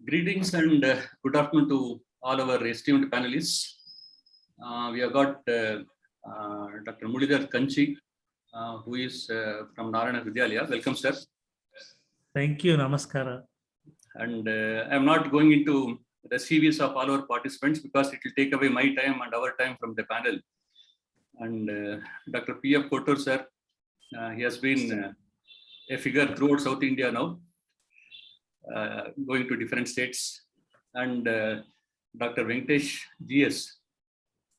Greetings and good afternoon to all our esteemed panelists. We have got Dr. Muralidhar Kanchi, who is from Narayana Vidyalaya. Welcome, sir. Thank you. Namaskara. And I'm not going into the CVs of all our participants because it will take away my time and our time from the panel. And Dr. P.F. Kotur, sir, he has been a figure throughout South India now. Going to different states, and Dr. Venkatesh GS.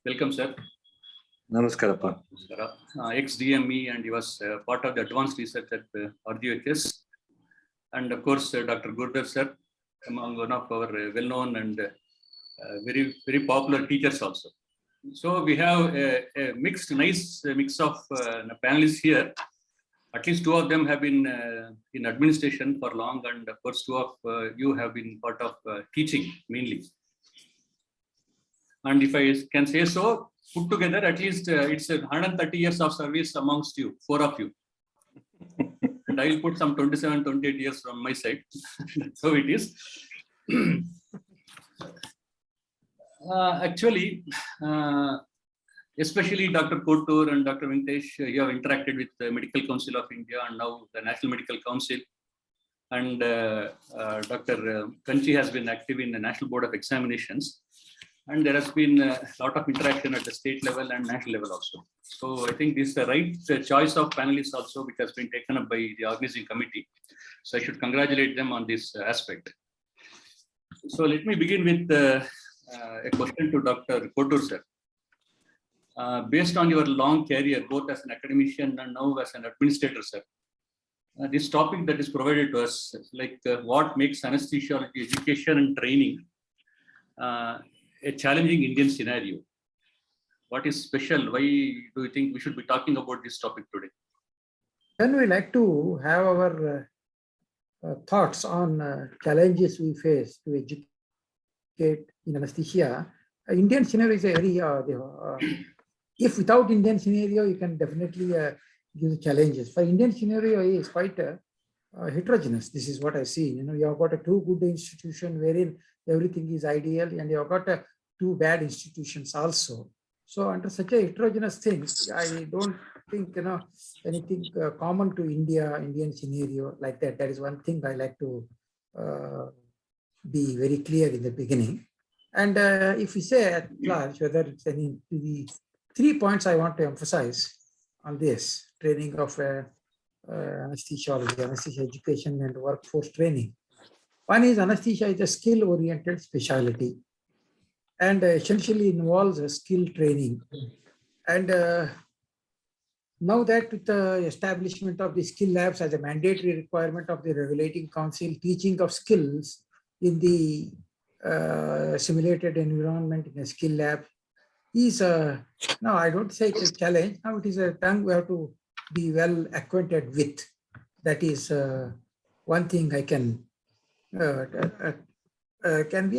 Welcome, sir. Namaskar. Ex-DME, and he was part of the advanced research at RGHS. And of course, Dr. Gurdev, sir, among one of our well-known and very, very popular teachers also. So we have a nice mix of panelists here. At least two of them have been in administration for long, and of course, two of you have been part of teaching mainly. And if I can say so, put together, at least it's 130 years of service amongst you, four of you. And I'll put some 27, 28 years from my side. So it is. Actually, especially Dr. Kotur and Dr. Venkatesh, you have interacted with the Medical Council of India and now the National Medical Council. And Dr. Kanchi has been active in the National Board of Examinations. And there has been a lot of interaction at the state level and national level also. So I think this is the right choice of panelists also, which has been taken up by the organizing committee. So I should congratulate them on this aspect. So let me begin with a question to Dr. Kotur, sir. Based on your long career, both as an academician and now as an administrator, sir, this topic that is provided to us, like what makes anesthesiology education and training a challenging Indian scenario? What is special? Why do you think we should be talking about this topic today? Then we like to have our thoughts on challenges we face to educate in anesthesia. Indian scenario is a very if without Indian scenario, you can definitely give the challenges. For Indian scenario is quite heterogeneous. This is what I see. You know, you have got a too good institution wherein everything is ideal, and you have got two bad institutions also. So under such a heterogeneous thing, I don't think anything common to Indian scenario like that. That is one thing I like to be very clear in the beginning. And if we say at large whether it's any the 3 points I want to emphasize on this training of anesthesiology, anesthesia education and workforce training. One is anesthesia is a skill-oriented specialty and essentially involves a skill training. And now that with the establishment of the skill labs as a mandatory requirement of the regulating council, teaching of skills in the simulated environment in a skill lab is no, I don't say it's a challenge. Now it is a thing we have to be well acquainted with. That is one thing I can be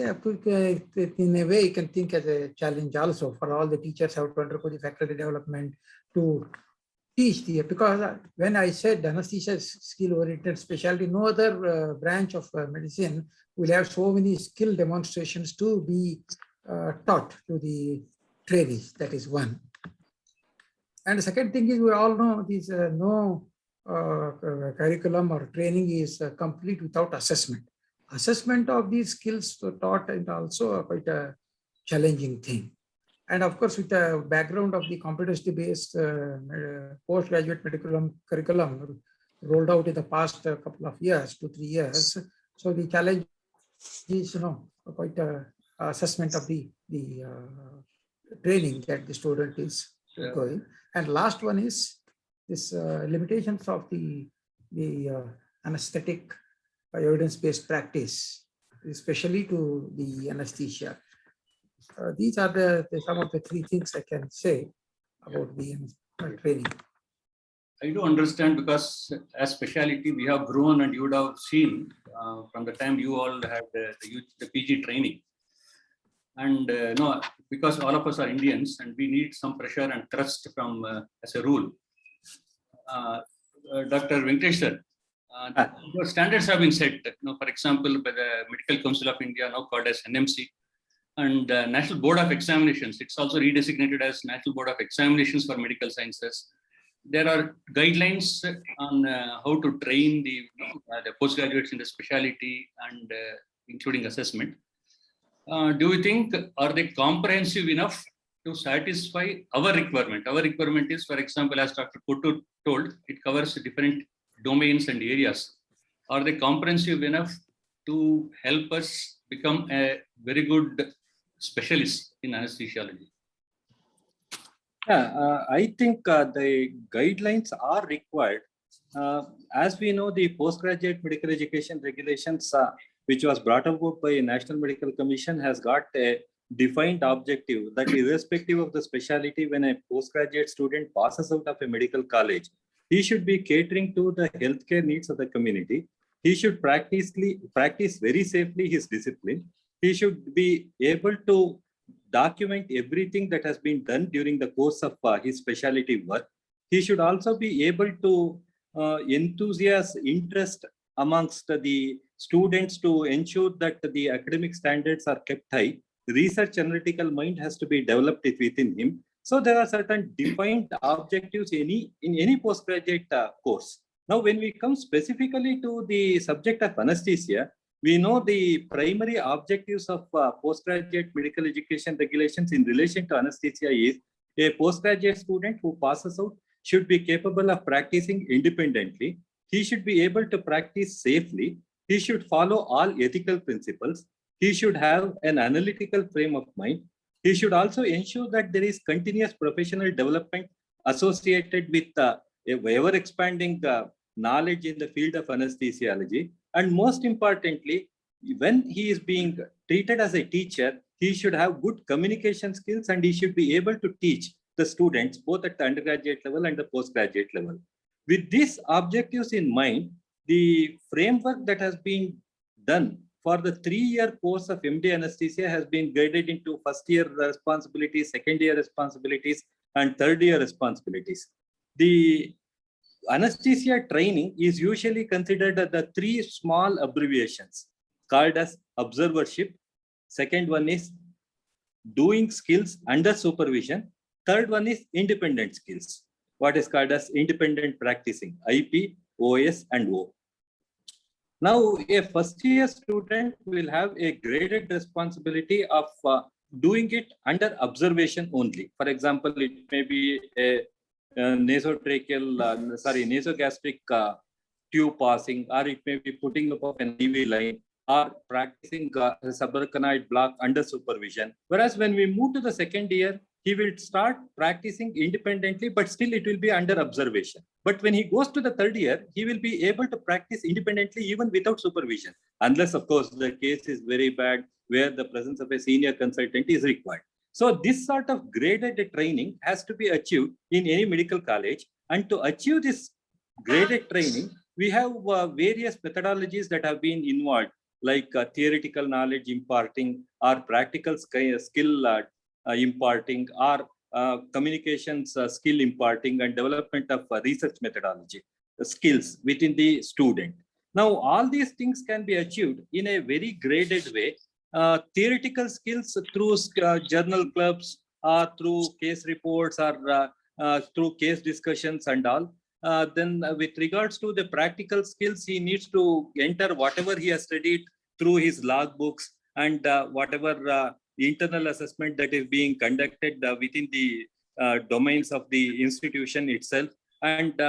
in a way you can think as a challenge also for all the teachers have to undergo the faculty development to teach the, because when I said anesthesia is skill-oriented specialty, no other branch of medicine will have so many skill demonstrations to be taught to the trainees. That is one. And the second thing is we all know this no curriculum or training is complete without assessment. Assessment of these skills taught is also quite a challenging thing. And of course, with the background of the competency-based postgraduate medical curriculum rolled out in the past couple of years, 2-3 years, so the challenge is quite a assessment of the training that the student is going. And last one is this limitations of the anesthetic evidence-based practice, especially to the anesthesia. These are some of the 3 things I can say about the training. I do understand, because as specialty we have grown, and you would have seen from the time you all had the PG training. And no, because all of us are Indians and we need some pressure and thrust from as a rule. Dr. Venkatesh sir, Those standards have been set. For example, by the Medical Council of India, now called as NMC, and National Board of Examinations. It's also redesignated as National Board of Examinations for Medical Sciences. There are guidelines on how to train the postgraduates in the specialty and including assessment. Do you think, are they comprehensive enough to satisfy our requirement? Our requirement is, for example, as Dr. Kottur told, it covers different domains and areas. Are they comprehensive enough to help us become a very good specialist in anesthesiology? Yeah, I think the guidelines are required. As we know, the postgraduate medical education regulations, which was brought about by National Medical Commission, has got a defined objective that irrespective of the specialty, when a postgraduate student passes out of a medical college, he should be catering to the healthcare needs of the community. He should practice very safely his discipline. He should be able to document everything that has been done during the course of his specialty work. He should also be able to enthusiast interest amongst the students to ensure that the academic standards are kept high. Research analytical mind has to be developed within him. So there are certain defined objectives in any postgraduate course. Now, when we come specifically to the subject of anesthesia, we know the primary objectives of postgraduate medical education regulations in relation to anesthesia is a postgraduate student who passes out should be capable of practicing independently. He should be able to practice safely. He should follow all ethical principles. He should have an analytical frame of mind. He should also ensure that there is continuous professional development associated with ever expanding knowledge in the field of anesthesiology. And most importantly, when he is being treated as a teacher, he should have good communication skills and he should be able to teach the students both at the undergraduate level and the postgraduate level. With these objectives in mind, the framework that has been done for the 3-year course of MD anesthesia has been guided into first-year responsibilities, second-year responsibilities, and third-year responsibilities. The anesthesia training is usually considered the 3 small abbreviations called as observership. Second one is doing skills under supervision. Third one is independent skills, what is called as independent practicing, IP, OS, and O. Now, a first-year student will have a graded responsibility of doing it under observation only. For example, it may be a nasogastric tube passing, or it may be putting up of an IV line, or practicing subarachnoid block under supervision. Whereas when we move to the second year, he will start practicing independently, but still it will be under observation. But when he goes to the third year, he will be able to practice independently even without supervision, unless, of course, the case is very bad where the presence of a senior consultant is required. So this sort of graded training has to be achieved in any medical college. And to achieve this graded training, we have various methodologies that have been involved, like theoretical knowledge imparting, or practical skill imparting, or communications skill imparting, and development of research methodology skills within the student. Now, all these things can be achieved in a very graded way. Theoretical skills through journal clubs, through case reports, or through case discussions and all. Then with regards to the practical skills, he needs to enter whatever he has studied through his logbooks and whatever internal assessment that is being conducted within the domains of the institution itself. And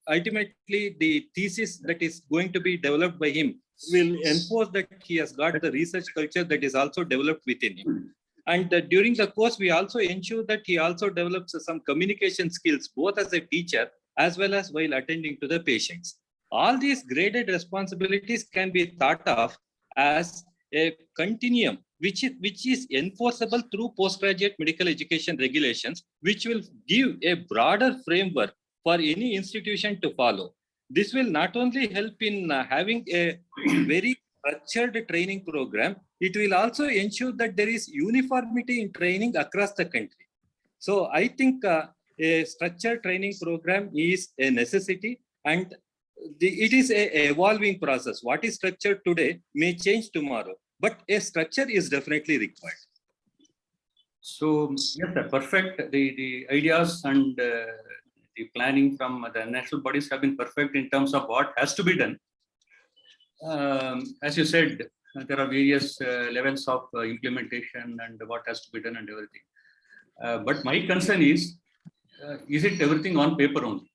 ultimately, the thesis that is going to be developed by him will enforce that he has got the research culture that is also developed within him. And during the course, we also ensure that he also develops some communication skills, both as a teacher as well as while attending to the patients. All these graded responsibilities can be thought of as a continuum, which is enforceable through postgraduate medical education regulations, which will give a broader framework for any institution to follow. This will not only help in having a very structured training program, it will also ensure that there is uniformity in training across the country. So I think a structured training program is a necessity, and it is a evolving process. What is structured today may change tomorrow, but a structure is definitely required. So yes, sir, perfect. The ideas and the planning from the national bodies have been perfect in terms of what has to be done. As you said, there are various levels of implementation and what has to be done and everything. But my concern is it everything on paper only?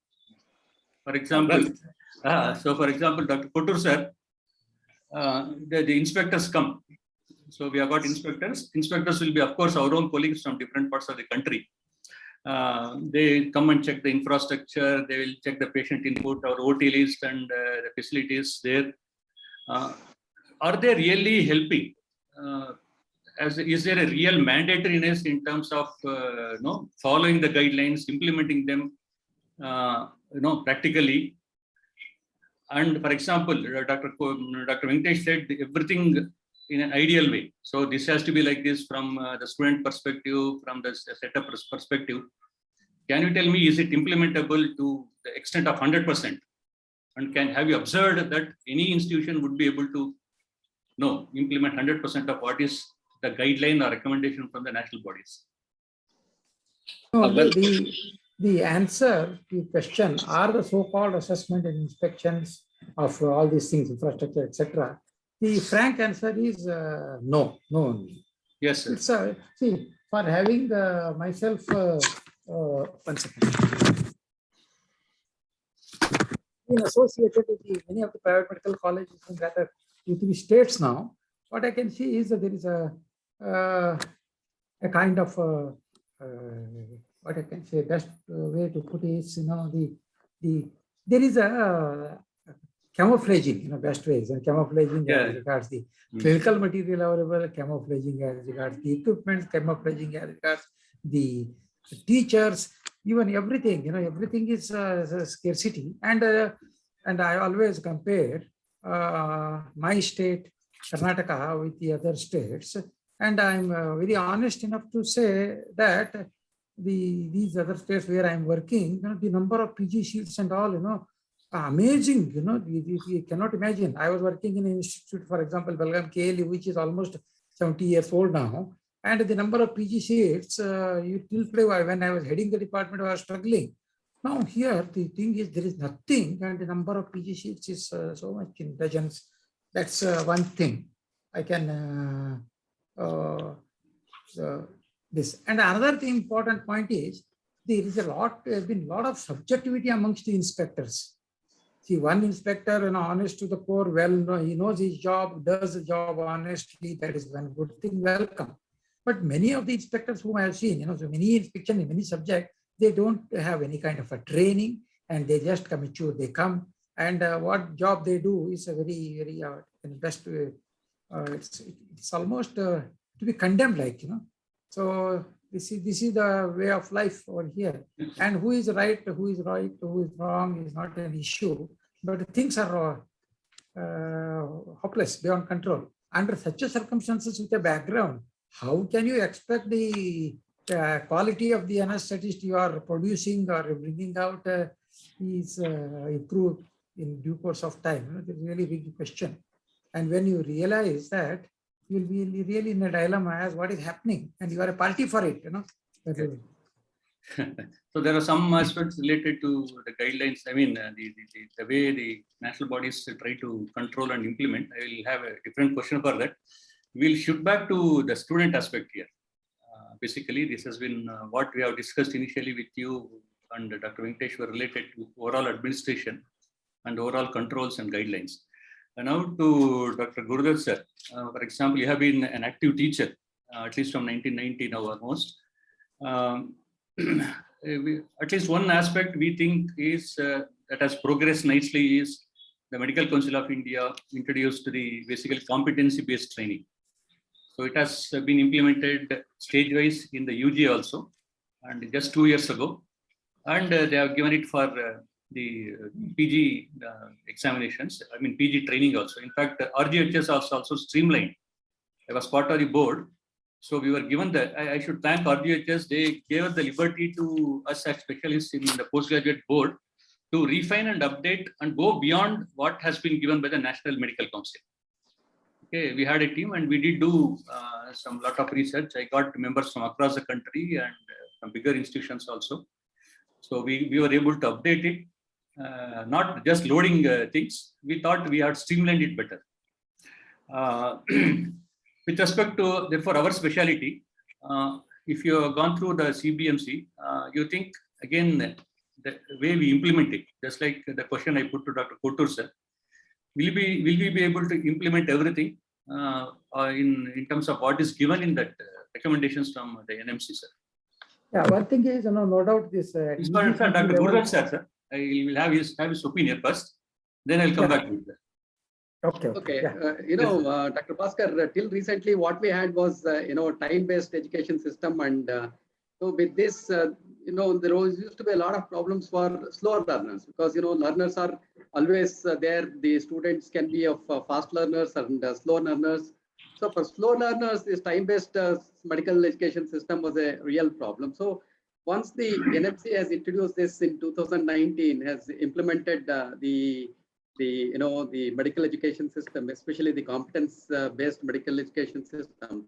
For example, for example, Dr. Kotur sir, the inspectors come. So we have got inspectors. Inspectors will be, of course, our own colleagues from different parts of the country. They come and check the infrastructure. They will check the patient input, our OT list, and the facilities there. Are they really helping? Is there a real mandatoriness in terms of following the guidelines, implementing them, practically? And for example, Dr. Venkatesh said everything in an ideal way. So this has to be like this from the student perspective, from the setup perspective. Can you tell me, is it implementable to the extent of 100%? And have you observed that any institution would be able to implement 100% of what is the guideline or recommendation from the national bodies? No, the answer to your question are the so-called assessment and inspections of all these things, infrastructure, etc. The frank answer is no only. Yes, sir. It's see, for having myself, 1 second. Been associated with many of the private medical colleges in rather 2-3 states now. What I can see is that there is a kind of what I can say, best way to put it is, there is a camouflaging, best ways, and camouflaging as regards the clinical material available, camouflaging as regards the equipment, camouflaging as regards the teachers, even everything, everything is a scarcity. And I always compare my state, Karnataka, with the other states. And I'm very honest enough to say that these other states where I'm working, the number of PG sheets and all, amazing, you cannot imagine. I was working in an institute, for example, Belgaum KLU, which is almost 70 years old now. And the number of PG sheets, when I was heading the department, I was struggling. Now here, the thing is, there is nothing, and the number of PG sheets is so much in dozens. That's one thing I can this. And another thing, important point is, there is been a lot of subjectivity amongst the inspectors. See, one inspector, honest to the core, he knows his job, does the job honestly. That is one good thing, welcome. But many of the inspectors whom I have seen, so many inspection in many subjects, they don't have any kind of a training, and they just come mature. They come, and what job they do is a very, very best. It's almost to be condemned, like So this is the way of life over here. And who is right, who is wrong is not an issue. But things are hopeless, beyond control. Under such a circumstances with a background, how can you expect the quality of the anesthetist you are producing or bringing out is improved in due course of time? It's a really big question. And when you realize that, you'll be really in a dilemma as what is happening, and you are a party for it, So there are some aspects related to the guidelines. I mean, the way the national bodies try to control and implement. I will have a different question for that. We'll shoot back to the student aspect here. Basically, this has been what we have discussed initially with you and Dr. Venkatesh were related to overall administration and overall controls and guidelines. And now to Dr. Gurudev sir. For example, you have been an active teacher, at least from 1990 now almost. At least one aspect we think is that has progressed nicely is the Medical Council of India introduced the basically competency-based training. So it has been implemented stage-wise in the UG also, and just 2 years ago. And they have given it for the PG examinations, PG training also. In fact, RGHS also streamlined. I was part of the board. So we were given that. I should thank RGHS. They gave us the liberty to us as specialists in the postgraduate board to refine and update and go beyond what has been given by the National Medical Council. Okay, we had a team and we did do some lot of research. I got members from across the country and from bigger institutions also. So we were able to update it, not just loading things. We thought we had streamlined it better. With respect to, therefore, our specialty, if you have gone through the CBMC, you think again the way we implement it, just like the question I put to Dr. Kotur sir, will we be able to implement everything in terms of what is given in that recommendations from the NMC sir? Yeah, one thing is, no doubt this. This one, Dr. Gurudhan sir, I will have his opinion first, then I'll come back with that. Okay. Okay, Yeah. Dr. Bhaskar, till recently, what we had was, time-based education system, and so with this, there used to be a lot of problems for slower learners because learners are always there. The students can be of fast learners and slow learners. So for slow learners, this time-based medical education system was a real problem. So once the NMC has introduced this in 2019, has implemented the medical education system, especially the competence-based medical education system,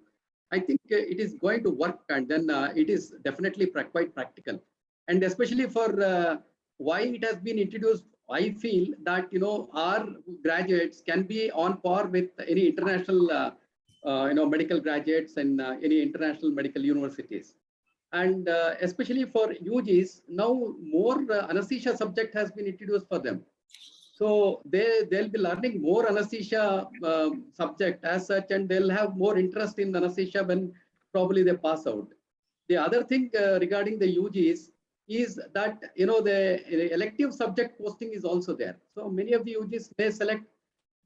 I think it is going to work, and then it is definitely quite practical. And especially for why it has been introduced, I feel that our graduates can be on par with any international medical graduates and any international medical universities. And especially for UGs, now more anesthesia subject has been introduced for them. So they'll be learning more anesthesia subject as such, and they'll have more interest in anesthesia when probably they pass out. The other thing regarding the UGs is that the elective subject posting is also there. So many of the UGs may select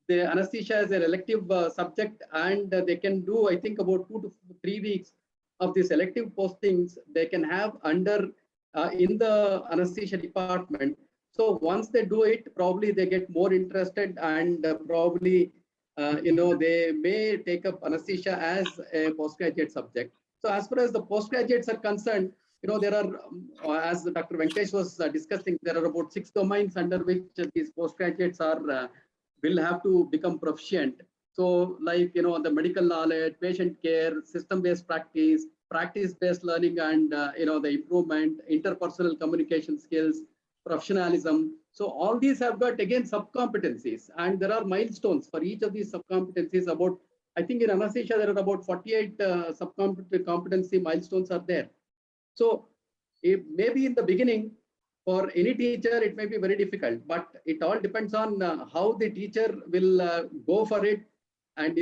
the anesthesia as an elective subject, and they can do, I think, about 2 to 3 weeks of these elective postings they can have under in the anesthesia department. So once they do it, probably they get more interested, and probably they may take up anesthesia as a postgraduate subject. So as far as the postgraduates are concerned, there are, as Dr. Venkatesh was discussing, there are about 6 domains under which these postgraduates are will have to become proficient. So like, the medical knowledge, patient care, system-based practice, practice-based learning, and, the improvement, interpersonal communication skills, professionalism. So all these have got, again, sub-competencies, and there are milestones for each of these sub-competencies. About, I think in anesthesia, there are about 48 sub-competency milestones are there. So maybe in the beginning, for any teacher, it may be very difficult, but it all depends on how the teacher will go for it and,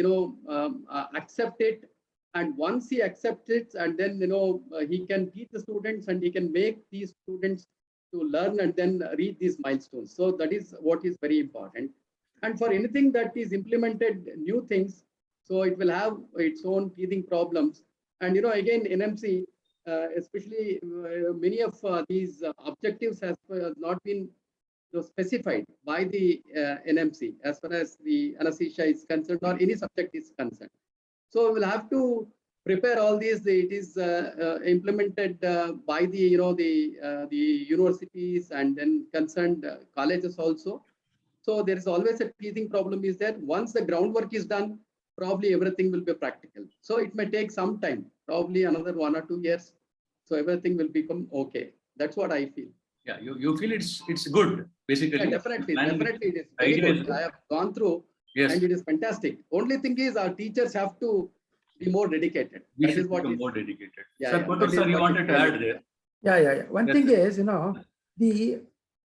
accept it. And once he accepts it, and then, he can teach the students, and he can make these students to learn and then reach these milestones. So that is what is very important. And for anything that is implemented, new things, so it will have its own teething problems. And, again, NMC, especially many of these objectives has not been specified by the NMC as far as the anesthesia is concerned, or any subject is concerned. So we'll have to prepare all these. It is implemented by the the universities and then concerned colleges also. So there is always a teething problem is that once the groundwork is done, probably everything will be practical. So it may take some time, probably another 1 or 2 years. So everything will become okay. That's what I feel. Yeah, you feel it's good, basically. Yeah, definitely it is very good. I have gone through, yes, and it is fantastic. Only thing is our teachers have to be more dedicated. We That should is what become is more dedicated. Yeah, Sir, yeah, Kotur that sir, is you what wanted is to add really there? Yeah. One Yes, thing sir. is, the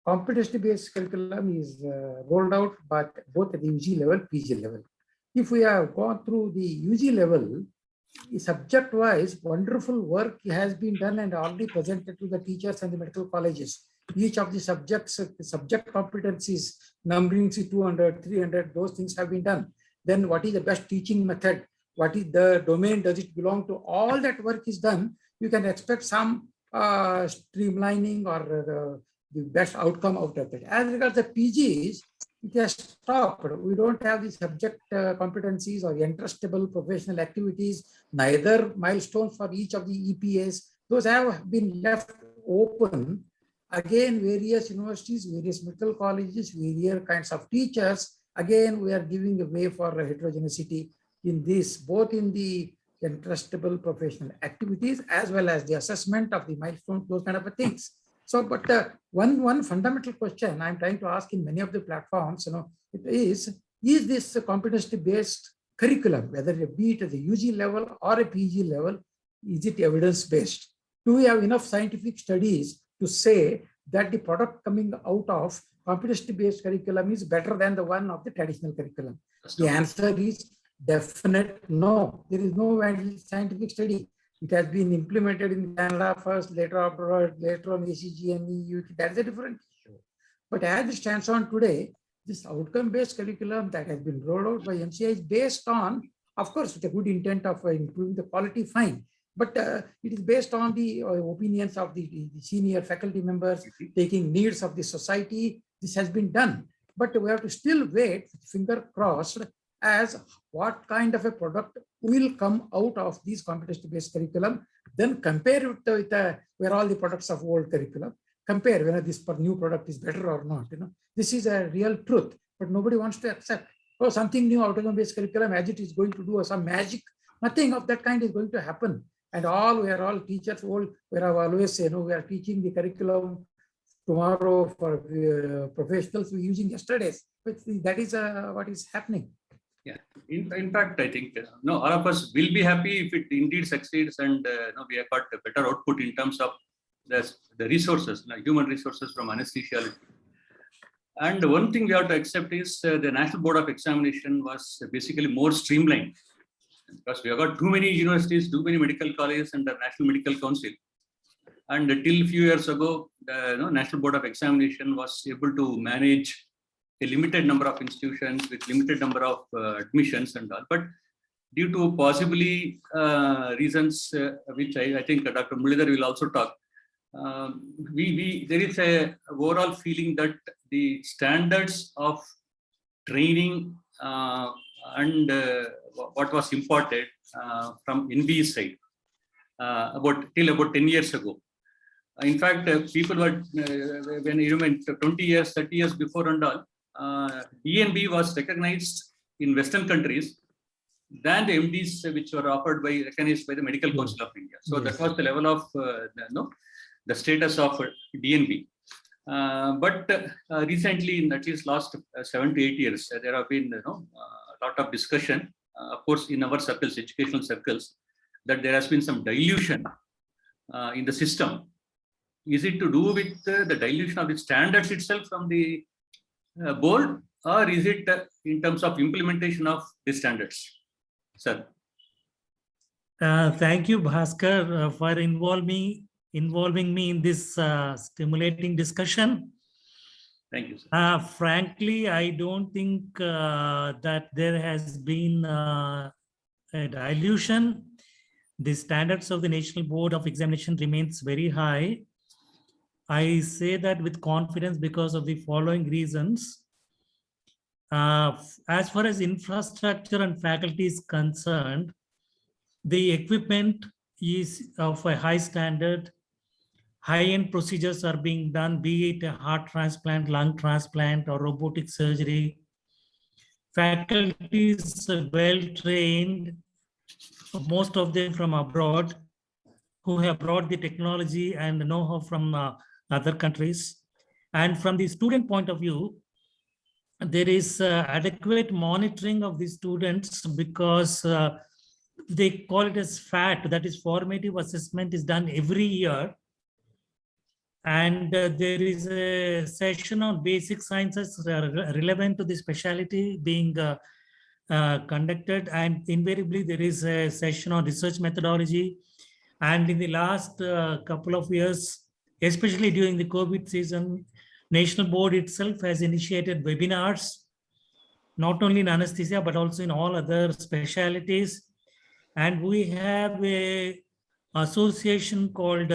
competency-based curriculum is rolled out, but both at the UG level, PG level. If we have gone through the UG level, subject-wise, wonderful work has been done and already presented to the teachers and the medical colleges. Each of the subjects, subject competencies, numbering 200, 300, those things have been done. Then what is the best teaching method? What is the domain? Does it belong to? All that work is done. You can expect some streamlining or the best outcome out of it. As regards the PGs, it has stopped. We don't have the subject competencies or interestable professional activities, neither milestones for each of the EPAs. Those have been left open. Again, various universities, various medical colleges, various kinds of teachers. Again, we are giving a way for heterogeneity in this, both in the entrustable professional activities as well as the assessment of the milestones, those kind of things. So, but one fundamental question I'm trying to ask in many of the platforms, it is this a competency-based curriculum, whether it be it at the UG level or a PG level, is it evidence-based? Do we have enough scientific studies to say that the product coming out of competency-based curriculum is better than the one of the traditional curriculum? The answer is definite no. There is no scientific study. It has been implemented in Canada first, later abroad, later on ACG and EU. That's a different issue. But as it stands on today, this outcome-based curriculum that has been rolled out by MCI is based on, of course, with a good intent of improving the quality, fine. But it is based on the opinions of the senior faculty members, taking needs of the society. This has been done. But we have to still wait, finger crossed, as what kind of a product will come out of these competency-based curriculum, then compare it with where all the products of old curriculum, compare whether this new product is better or not. This is a real truth, but nobody wants to accept, oh, something new outcome-based curriculum as it is going to do some magic. Nothing of that kind is going to happen. And we are all teachers, we have always say, we are teaching the curriculum tomorrow for professionals we're using yesterday's. But that is what is happening. Yeah, in fact, I think all of us will be happy if it indeed succeeds and we have got a better output in terms of the resources, like human resources from anesthesiology. And one thing we have to accept is the National Board of Examination was basically more streamlined, because we have got too many universities, too many medical colleges and the National Medical Council. And till a few years ago, the National Board of Examination was able to manage a limited number of institutions with limited number of admissions and all. But due to possibly reasons, which I think Dr. Muralidhar will also talk, there is a overall feeling that the standards of training and what was imported from NBE side till about 10 years ago. In fact, people were, when you meant 20 years, 30 years before and all, DNB was recognized in Western countries than the MDs which were recognized by the Medical Council of India. So that was the level of the status of DNB. But recently, in at least last 7 to 8 years, there have been a lot of discussion, of course, in our circles, educational circles, that there has been some dilution in the system. Is it to do with the dilution of the standards itself from the board, or is it in terms of implementation of the standards? Sir. Thank you, Bhaskar, for involving me in this stimulating discussion. Thank you, sir. Frankly, I don't think that there has been a dilution. The standards of the National Board of Examination remains very high. I say that with confidence because of the following reasons. As far as infrastructure and faculty is concerned, the equipment is of a high standard. High-end procedures are being done, be it a heart transplant, lung transplant, or robotic surgery. Faculty is well trained, most of them from abroad, who have brought the technology and know-how from other countries. And from the student point of view, there is adequate monitoring of the students because they call it as FAT, that is formative assessment, is done every year. And there is a session on basic sciences relevant to the specialty being conducted, and invariably there is a session on research methodology. And in the last couple of years, especially during the COVID season, National Board itself has initiated webinars, not only in anesthesia, but also in all other specialties. And we have a association called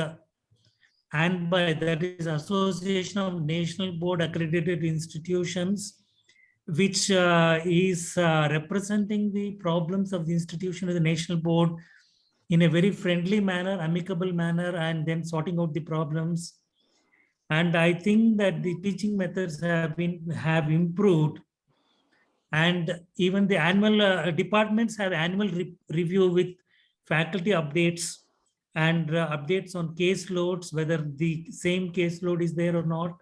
ANBI, that is Association of National Board Accredited Institutions, which is representing the problems of the institution of the National Board in a very friendly manner, amicable manner, and then sorting out the problems. And I think that the teaching methods have improved. And even the annual departments have annual review with faculty updates and updates on caseloads, whether the same caseload is there or not.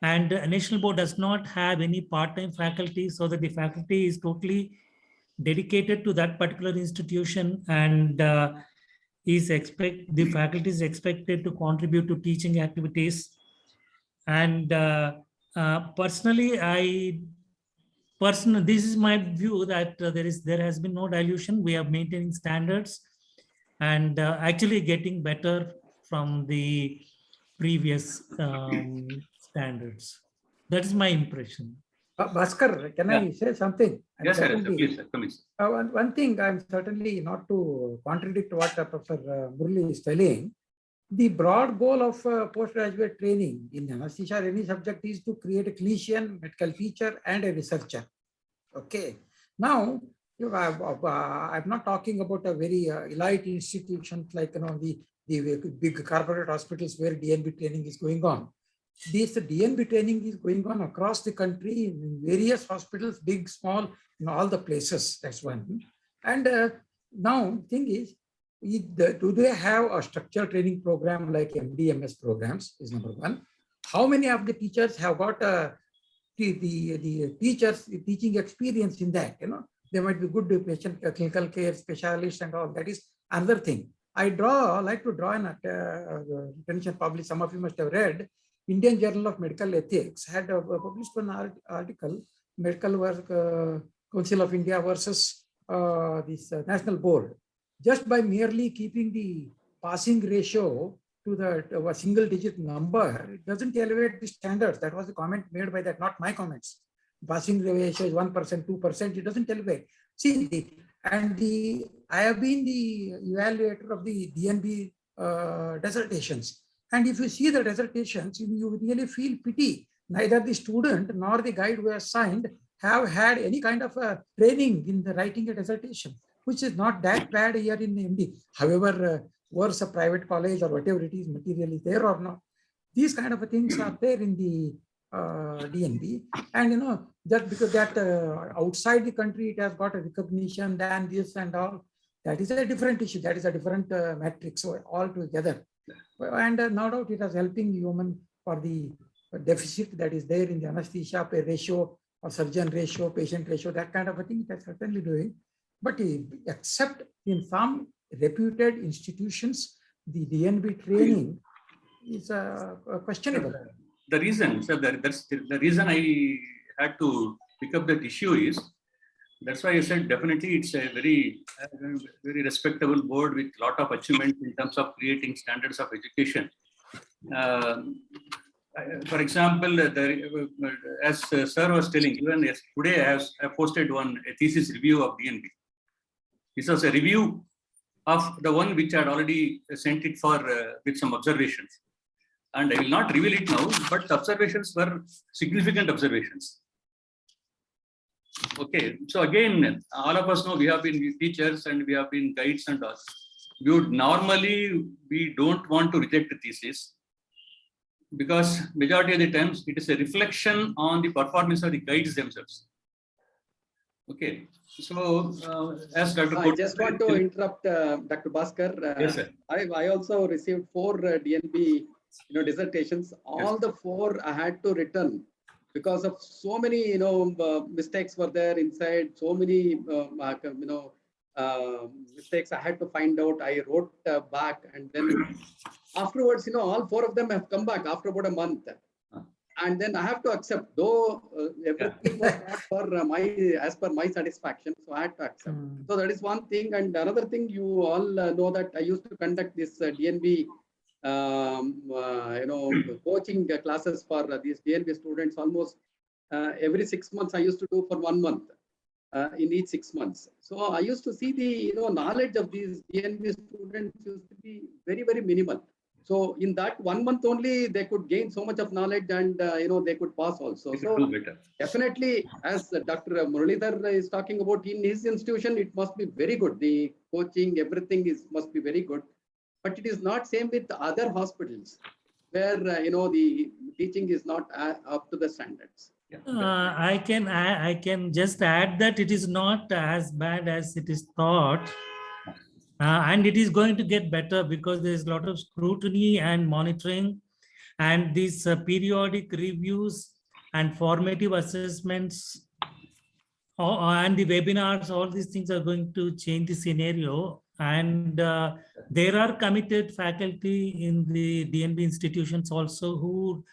And National Board does not have any part-time faculty, so that the faculty is totally dedicated to that particular institution, and the faculty is expected to contribute to teaching activities. And personally, this is my view, that there has been no dilution. We are maintaining standards and actually getting better from the previous standards. That is my impression. Bhaskar, can I say something? And Yes, sir. secondly, Please, sir. Come in, sir. one thing I'm certainly not to contradict what Professor Murali is telling. The broad goal of postgraduate training in anesthesia or any subject is to create a clinician, medical teacher, and a researcher. Okay. Now, I'm not talking about a very elite institutions like the big corporate hospitals where DNB training is going on. This DNB training is going on across the country in various hospitals, big, small, in all the places. That's one. And now, thing is, do they have a structured training program like MD/MS programs? Is number one. How many of the teachers have got the teachers teaching experience in that? They might be good patient clinical care specialists and all. That is another thing. I like to draw an attention. Probably some of you must have read. Indian Journal of Medical Ethics had published one article, Medical Work Council of India versus this National Board. Just by merely keeping the passing ratio to a single digit number, it doesn't elevate the standards. That was the comment made by that, not my comments. Passing ratio is 1%, 2%, it doesn't elevate. See, I have been the evaluator of the DNB dissertations. And if you see the dissertations, you really feel pity. Neither the student nor the guide who has signed have had any kind of a training in the writing a dissertation, which is not that bad here in the MD. However, worse a private college or whatever it is, material is there or not. These kind of things are there in the DNB. And just because that outside the country, it has got a recognition than this and all, that is a different issue. That is a different matrix altogether. And no doubt it is helping human for the deficit that is there in the anesthesia ratio or surgeon ratio, patient ratio, that kind of a thing, that's certainly doing. But except in some reputed institutions, the DNB training is questionable. The reason, sir, that's the reason I had to pick up that issue is, that's why I said definitely it's a very respectable board with a lot of achievements in terms of creating standards of education. For example, as sir was telling, even today I posted a thesis review of DNB. This was a review of the one which I had already sent it for with some observations. And I will not reveal it now, but the observations were significant observations. Okay, so again, all of us know we have been teachers and we have been guides and all. We don't want to reject the thesis because majority of the times it is a reflection on the performance of the guides themselves. Okay, so as Dr. I just want to interrupt Dr. Bhaskar. Yes, sir. I also received 4 DNB dissertations. All the 4 I had to return because of so many mistakes were there inside. So many mistakes I had to find out. I wrote back, and then afterwards, all 4 of them have come back after about a month. And then I have to accept, though everything was not for as per my satisfaction, so I had to accept. So that is one thing. And another thing, you all know that I used to conduct this DNB, coaching classes for these DNB students almost every 6 months. I used to do for 1 month in each 6 months. So I used to see the knowledge of these DNB students used to be very, very minimal. So in that 1 month only, they could gain so much of knowledge, and they could pass also. So definitely, as Dr. Muralidhar is talking about in his institution, it must be very good. The coaching, everything must be very good. But it is not same with other hospitals. where, the teaching is not up to the standards. Yeah. I can just add that it is not as bad as it is thought. And it is going to get better because there is a lot of scrutiny and monitoring, and these periodic reviews and formative assessments and the webinars, all these things are going to change the scenario. And there are committed faculty in the DNB institutions also who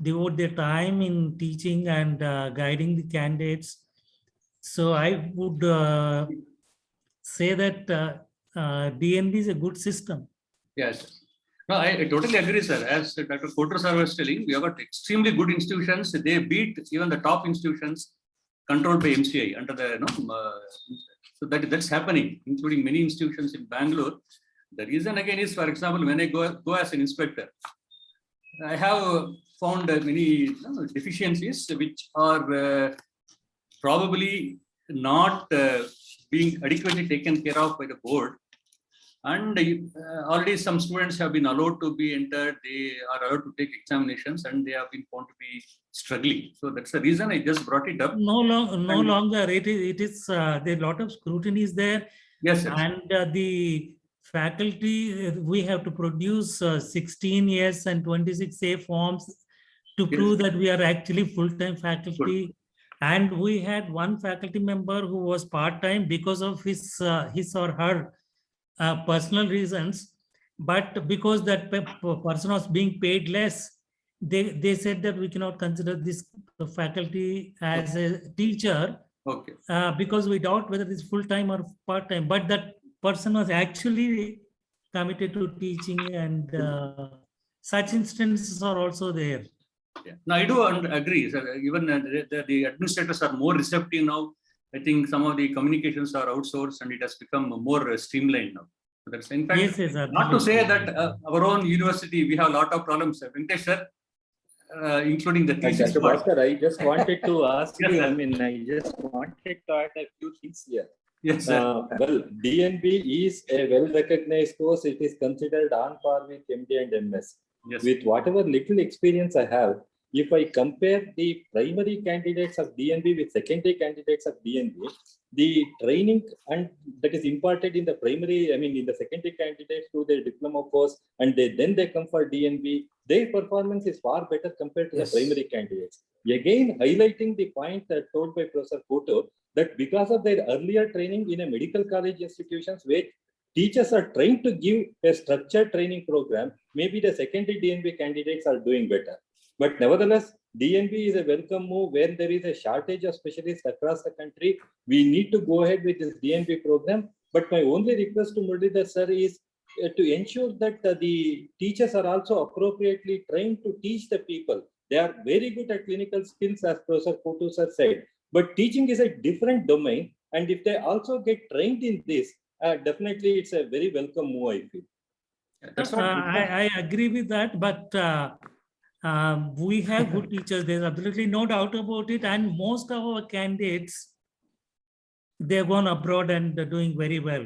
devote their time in teaching and guiding the candidates. So I would say that DNB is a good system. Yes. No, I totally agree, sir. As Dr. Kotur sir was telling, we have got extremely good institutions. They beat even the top institutions controlled by MCI under the, so that's happening, including many institutions in Bangalore. The reason again is, for example, when I go as an inspector, I have found many deficiencies which are probably not being adequately taken care of by the board. And already some students have been allowed to be entered. They are allowed to take examinations, and they have been found to be struggling. So that's the reason I just brought it up. No longer. It is there are a lot of scrutiny is there. Yes, sir. And the faculty, we have to produce 16 years and 26A forms to prove that we are actually full-time faculty. And we had one faculty member who was part-time because of his or her personal reasons, but because that person was being paid less, they said that we cannot consider this faculty as a teacher. Okay. Because we doubt whether it's full-time or part-time, but that person was actually committed to teaching, and such instances are also there. Yeah. Now, I do agree, sir. Even the administrators are more receptive now. I think some of the communications are outsourced, and it has become more streamlined now. So that's in fact, Yes, not to say that our own university, we have a lot of problems, Venkatesh sir, including the thesis Dr. part. Bhaskar, I just wanted to ask Yes, you, sir. I just wanted to add a few things here. Yes, sir. Well, DNB is a well-recognized course. It is considered on par with MD and MS. Yes. With whatever little experience I have, if I compare the primary candidates of DNB with secondary candidates of DNB, the training and that is imparted in the primary, in the secondary candidates to their diploma course, and then they come for DNB, their performance is far better compared to Yes. the primary candidates. Again, highlighting the point told by Professor Kotur, that because of their earlier training in a medical college institutions where teachers are trying to give a structured training program, maybe the secondary DNB candidates are doing better. But nevertheless, DNB is a welcome move where there is a shortage of specialists across the country. We need to go ahead with this DNB program. But my only request to Muralidhar sir is to ensure that the teachers are also appropriately trained to teach the people. They are very good at clinical skills, as Professor Kotur sir said. But teaching is a different domain. And if they also get trained in this, definitely it's a very welcome move, I feel. That's what I agree with that, but we have good teachers. There's absolutely no doubt about it. And most of our candidates, they've gone abroad and they're doing very well.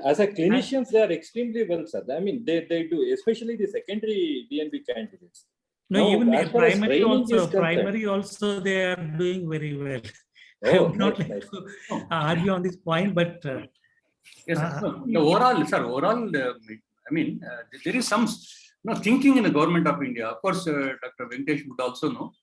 As a clinicians, they are extremely well, sir. They do, especially the secondary DNB candidates. No, No, even as the far as primary training also, is concerned. primary also, they are doing very well. I Oh, would not nice, like nice. to argue on this point, but yes, sir. No, the overall, sir, there is some thinking in the government of India. Of course, Dr. Venkatesh would also know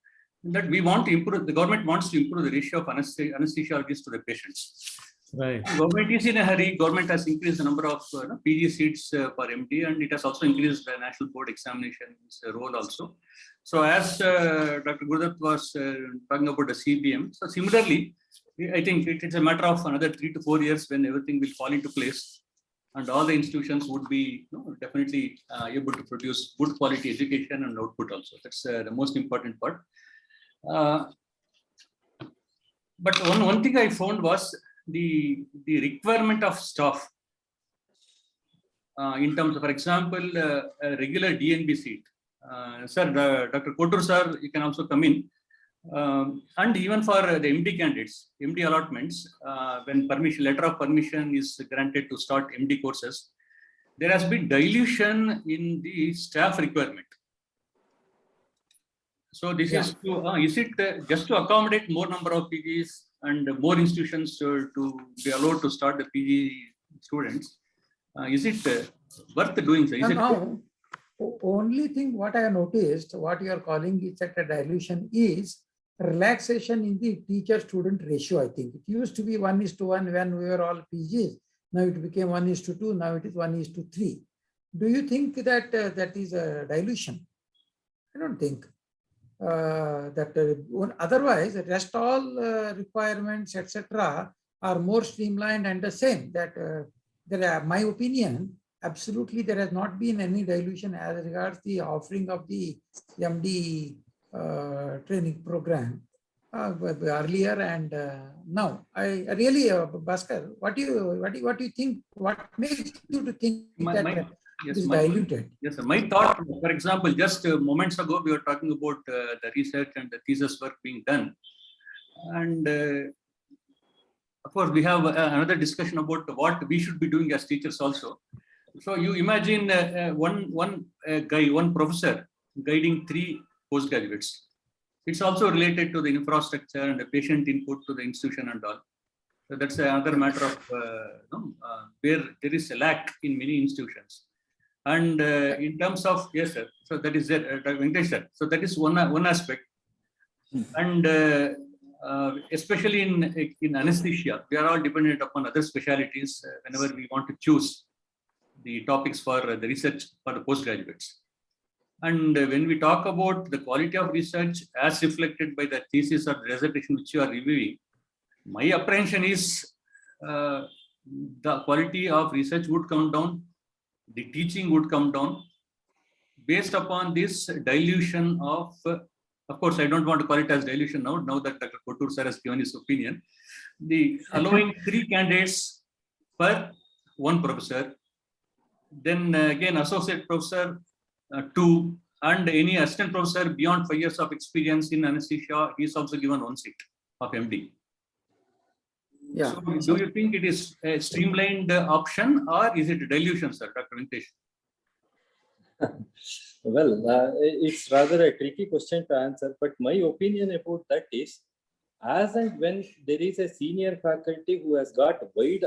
that we want to improve, the government wants to improve the ratio of anesthesiologists to the patients. right. Government is in a hurry. Government has increased the number of PG seats for MD, and it has also increased the national board examinations role also. So as Dr. Gurudutt was talking about the CBM, so similarly, I think it's a matter of another 3 to 4 years when everything will fall into place, and all the institutions would be definitely able to produce good quality education and output also. That's the most important part. But one thing I found was the requirement of staff in terms of, for example, a regular DNB seat. Sir, Dr. Kotur sir, you can also come in. And even for the MD candidates, MD allotments, when letter of permission is granted to start MD courses, there has been dilution in the staff requirement. So this is it just to accommodate more number of PGs and more institutions to be allowed to start the PG students? Is it worth doing so? Is it Now, only thing what I have noticed, what you are calling is that a dilution is relaxation in the teacher-student ratio, I think. It used to be 1:1 when we were all PGs. Now it became 1:2, now it is 1:3. Do you think that that is a dilution? I don't think. Otherwise, the rest all requirements, etc., are more streamlined and the same. That my opinion, absolutely, there has not been any dilution as regards the offering of the MD training program earlier and now. I really, Bhaskar, what do you think? What makes you to think that it is diluted? Yes, sir. My thought, for example, just moments ago, we were talking about the research and the thesis work being done. And of course, we have another discussion about what we should be doing as teachers also. So you imagine one professor guiding 3 postgraduates. It's also related to the infrastructure and the patient input to the institution and all. So that's another matter of where there is a lack in many institutions. And in terms of, yes, sir. So that is there, Venkatesh, sir. So that is one aspect. And especially in anesthesia, we are all dependent upon other specialties whenever we want to choose the topics for the research for the postgraduates. And when we talk about the quality of research as reflected by the thesis or the dissertation which you are reviewing, my apprehension is the quality of research would come down, the teaching would come down based upon this dilution of course, I don't want to call it as dilution now that Dr. Kotur sir has given his opinion, the allowing 3 candidates per 1 professor, then again associate professor 2, and any assistant professor beyond 5 years of experience in anesthesia is also given 1 seat of MD. Yeah. So do you think it is a streamlined option or is it a dilution, sir, Dr. Venkatesh? Well, it's rather a tricky question to answer, but my opinion about that is, as and when there is a senior faculty who has got wide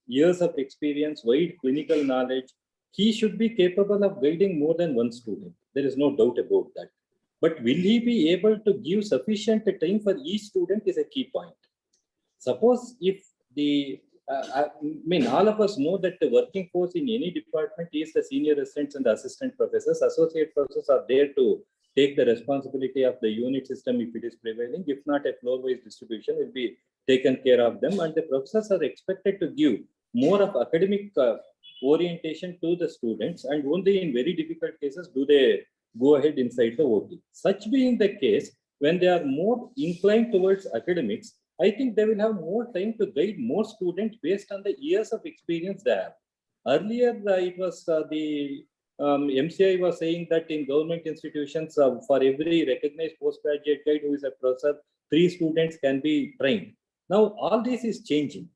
years of experience, wide clinical knowledge, he should be capable of guiding more than 1 student. There is no doubt about that. But will he be able to give sufficient time for each student is a key point. Suppose if all of us know that the working force in any department is the senior assistants and the assistant professors. Associate professors are there to take the responsibility of the unit system if it is prevailing. If not, a floor-wise distribution will be taken care of them. And the professors are expected to give more of academic orientation to the students, and only in very difficult cases do they go ahead inside the OT. Such being the case, when they are more inclined towards academics, I think they will have more time to guide more students based on the years of experience they have. Earlier, it was the MCI was saying that in government institutions, for every recognized postgraduate guide who is a professor, 3 students can be trained. Now, all this is changing.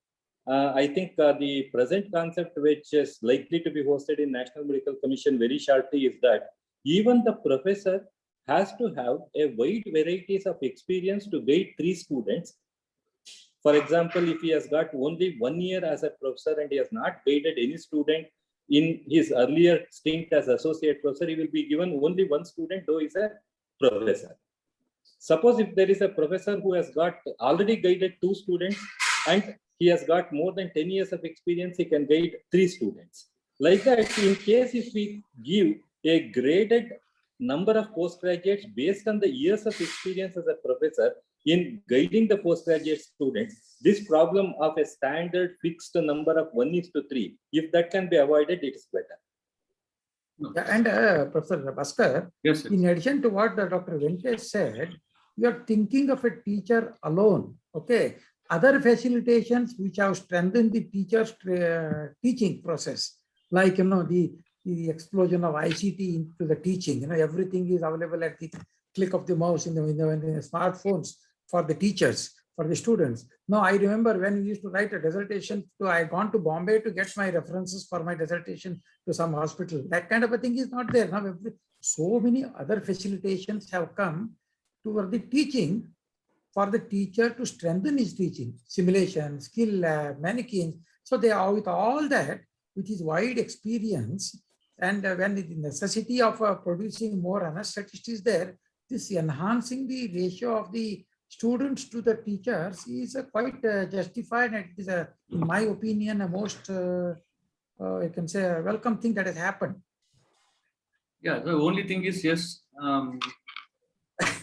I think the present concept, which is likely to be hosted in National Medical Commission very shortly, is that even the professor has to have a wide varieties of experience to guide 3 students. For example, if he has got only 1 year as a professor and he has not guided any student in his earlier stint as associate professor, he will be given only 1 student, though he is a professor. Suppose if there is a professor who has got already guided 2 students and he has got more than 10 years of experience, he can guide 3 students. Like that, in case if we give a graded number of postgraduates based on the years of experience as a professor in guiding the postgraduate students, this problem of a standard fixed number of 1:3, if that can be avoided, it is better. Yeah, and Professor Bhaskar, Yes, sir. in addition to what Dr. Venkatesh said, you are thinking of a teacher alone. Okay. Other facilitations which have strengthened the teacher's teaching process, like the explosion of ICT into the teaching. Everything is available at the click of the mouse in the smartphones for the teachers, for the students. No, I remember when we used to write a dissertation, I had gone to Bombay to get my references for my dissertation to some hospital. That kind of a thing is not there. Now, so many other facilitations have come toward the teaching for the teacher to strengthen his teaching, simulation, skill lab, mannequins. So they are with all that, which is wide experience. And when the necessity of producing more anesthetists is there, this enhancing the ratio of the students to the teachers is quite justified. And it is, in my opinion, a most, I can say, a welcome thing that has happened. Yeah, the only thing is, yes,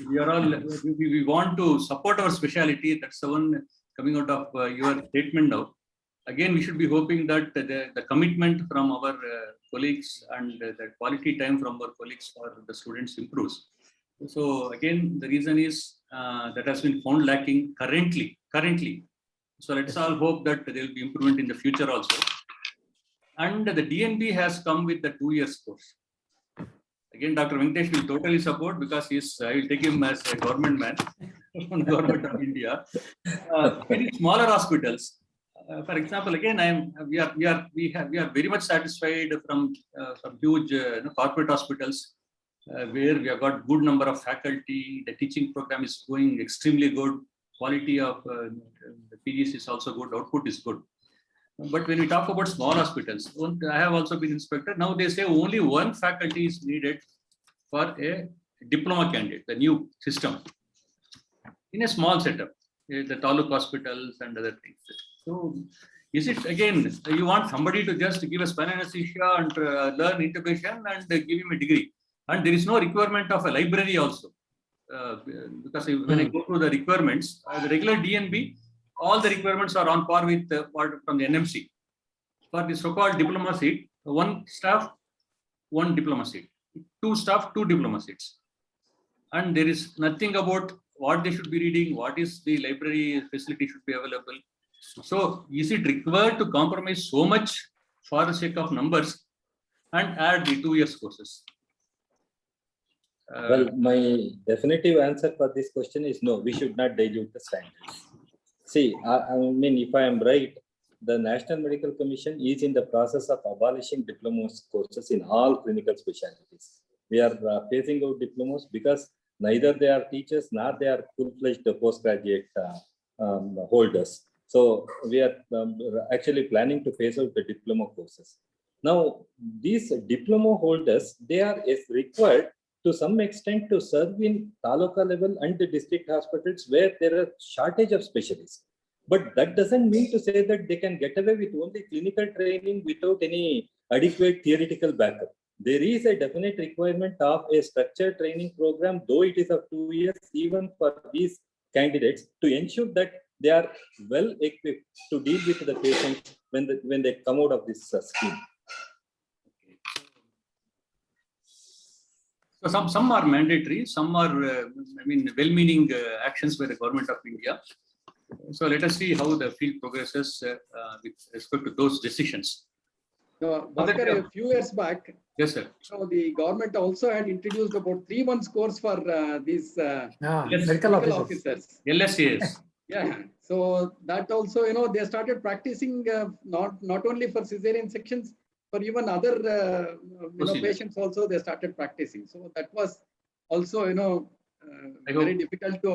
we are all, we want to support our specialty. That's the one coming out of your statement now. Again, we should be hoping that the commitment from our colleagues and the quality time from our colleagues for the students improves. So again, the reason is that has been found lacking currently. So let's all hope that there will be improvement in the future also. And the DNB has come with the 2-year course. Again, Dr. Venkatesh will totally support because I will take him as a government man from the government of India. Very smaller hospitals. For example, again, we are very much satisfied from some huge corporate hospitals where we have got good number of faculty. The teaching program is going extremely good. Quality of the PGs is also good. Output is good. But when we talk about small hospitals, I have also been inspector. Now they say only one faculty is needed for a diploma candidate, the new system, in a small setup, the taluk hospitals and other things. So is it, again, you want somebody to just give a spinal anesthesia and learn intubation and give him a degree? And there is no requirement of a library also. Because when I go through the requirements, the regular DNB, all the requirements are on par with from the NMC. For the so-called diploma seat, 1 staff, 1 diploma seat, 2 staff, 2 diploma seats. And there is nothing about what they should be reading, what is the library facility should be available. So is it required to compromise so much for the sake of numbers and add the 2 years courses? Well, my definitive answer for this question is no, we should not dilute the standards. See, I mean, if I am right, the National Medical Commission is in the process of abolishing diploma courses in all clinical specialties. We are phasing out diplomas because neither they are teachers nor they are full-fledged postgraduate holders. So we are actually planning to phase out the diploma courses. Now, these diploma holders, they are required to some extent to serve in taluka level and the district hospitals where there are shortage of specialists. But that doesn't mean to say that they can get away with only clinical training without any adequate theoretical backup. There is a definite requirement of a structured training program, though it is of 2 years, even for these candidates, to ensure that they are well equipped to deal with the patient when they come out of this scheme. So some are mandatory, some are, well-meaning actions by the government of India. So let us see how the field progresses with respect to those decisions. So, Bhaskar, a few years back, Yes, sir. so the government also had introduced about 3 months course for these Yes, medical medical officers. officers. LSAS. Yeah, so that also, they started practicing not only for cesarean sections, for even other patients also they started practicing. So that was also very difficult to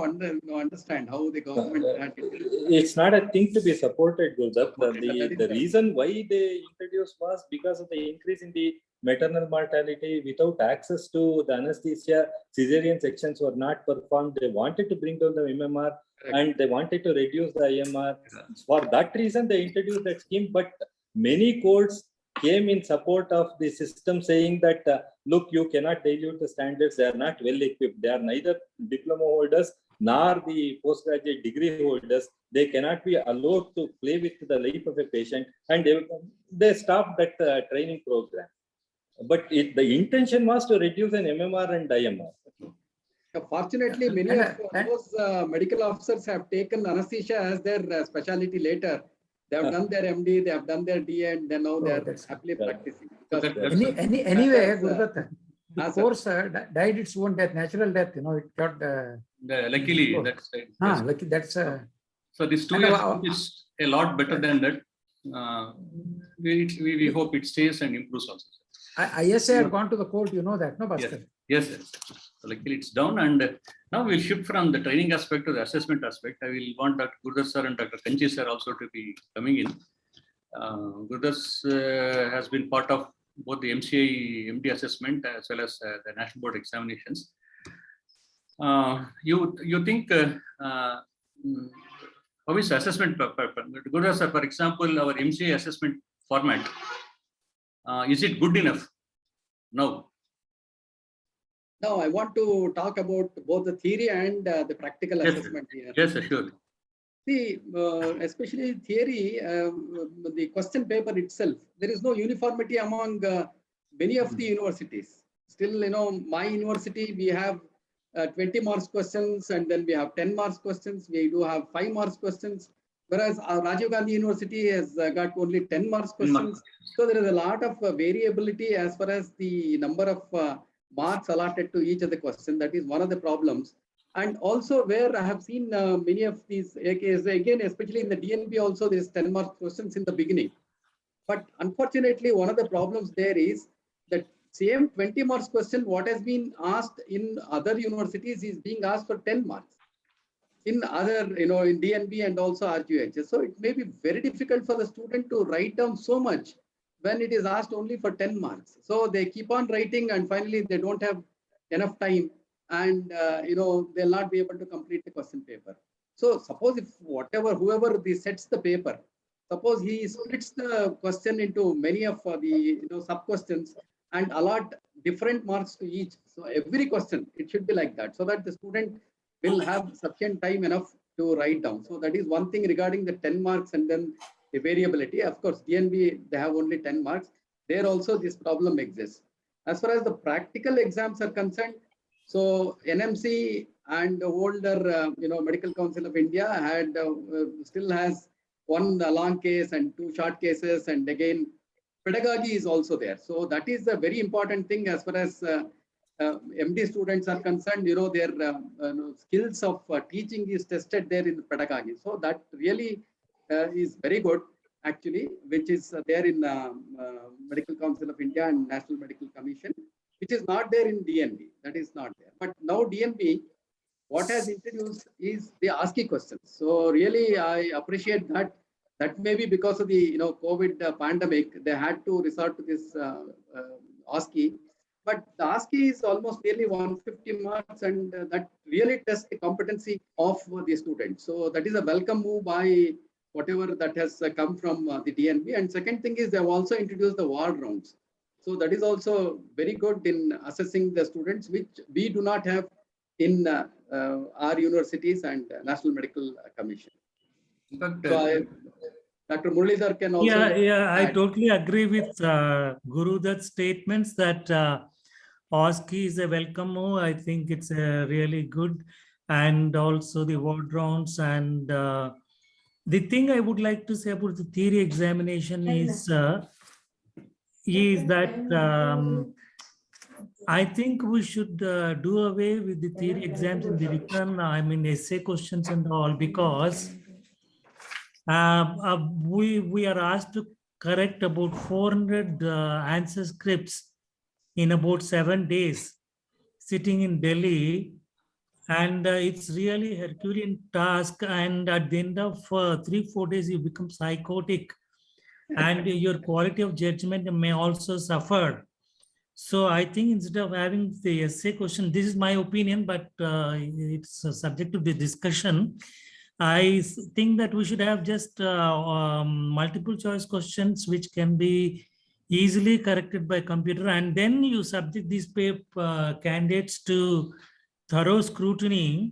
understand how the government had it. It's not a thing to be supported, Gulzar. The reason why they introduced was because of the increase in the maternal mortality. Without access to the anesthesia, cesarean sections were not performed. They wanted to bring down the MMR and they wanted to reduce the IMR. For that reason, they introduced that scheme. But many courts came in support of the system, saying that, look, you cannot dilute the standards. They are not well equipped. They are neither diploma holders nor the postgraduate degree holders. They cannot be allowed to play with the life of a patient. And they stopped that training program. But the intention was to reduce an MMR and IMR. Fortunately, many of those medical officers have taken anesthesia as their specialty later. They have done their MD, they have done their DA, and then now they are happily practicing. Anyway, Gurudata, the course died its own death, natural death. It got Luckily, that's lucky. That's So this 2 And years our- is a lot better than that. We hope it stays and improves also. ISA had gone to the court, you know that, no, Yes, Bhaskar? yes, yes. So luckily it's down, and now we'll shift from the training aspect to the assessment aspect. I will want Dr. Gurdas sir and Dr. Kanchi sir also to be coming in. Gurdas has been part of both the MCI MD assessment as well as the National Board examinations. You think how is assessment? Gurdas sir, for example, our MCI assessment format, is it good enough now? Now, I want to talk about both the theory and the practical Yes, sir. assessment here. Yes, sir, sure. See, especially theory, the question paper itself, there is no uniformity among many of the universities. Still, my university, we have 20 marks questions, and then we have 10 marks questions. We do have 5 marks questions, whereas Rajiv Gandhi University has got only 10 marks 10 marks. questions. So there is a lot of variability as far as the number of marks allotted to each of the question. That is one of the problems. And also where I have seen many of these, again, especially in the DNB also, there's 10 mark questions in the beginning. But unfortunately, one of the problems there is that same 20 marks question, what has been asked in other universities is being asked for 10 marks. In other, in DNB and also RGH. So it may be very difficult for the student to write down so much when it is asked only for 10 marks. So they keep on writing and finally they don't have enough time, and they'll not be able to complete the question paper. So suppose if whoever sets the paper, suppose he splits the question into many of the sub questions and allot different marks to each. So every question, it should be like that, so that the student will have sufficient time enough to write down. So that is one thing regarding the 10 marks and then the variability. Of course, DNB, they have only 10 marks. There also this problem exists. As far as the practical exams are concerned, so NMC and the older, Medical Council of India had still has one long case and 2 short cases, and again, pedagogy is also there. So that is a very important thing as far as MD students are concerned. Their skills of teaching is tested there in pedagogy. So that really is very good, actually, which is there in Medical Council of India and National Medical Commission, which is not there in DNB. That is not there. But now DNB, what has introduced is the ASCII questions. So really, I appreciate that. That may be because of the COVID pandemic, they had to resort to this ASCII. But the ASCII is almost nearly 150 marks, and that really tests the competency of the students. So that is a welcome move by whatever that has come from the DNB. And second thing is they have also introduced the ward rounds. So that is also very good in assessing the students, which we do not have in our universities and National Medical Commission. But, So Dr. Muralidhar can also. I add. totally agree with Guru Dutt's statements that OSCE is a welcome move. I think it's really good, and also the ward rounds. And the thing I would like to say about the theory examination is that I think we should do away with the theory exams in the written, essay questions and all, because we are asked to correct about 400 answer scripts in about 7 days, sitting in Delhi, and it's really a Herculean task. And at the end of 3-4 days, you become psychotic, and your quality of judgment may also suffer. So I think instead of having the essay question, this is my opinion, but it's subject to the discussion. I think that we should have just multiple choice questions which can be easily corrected by computer, and then you subject these candidates to thorough scrutiny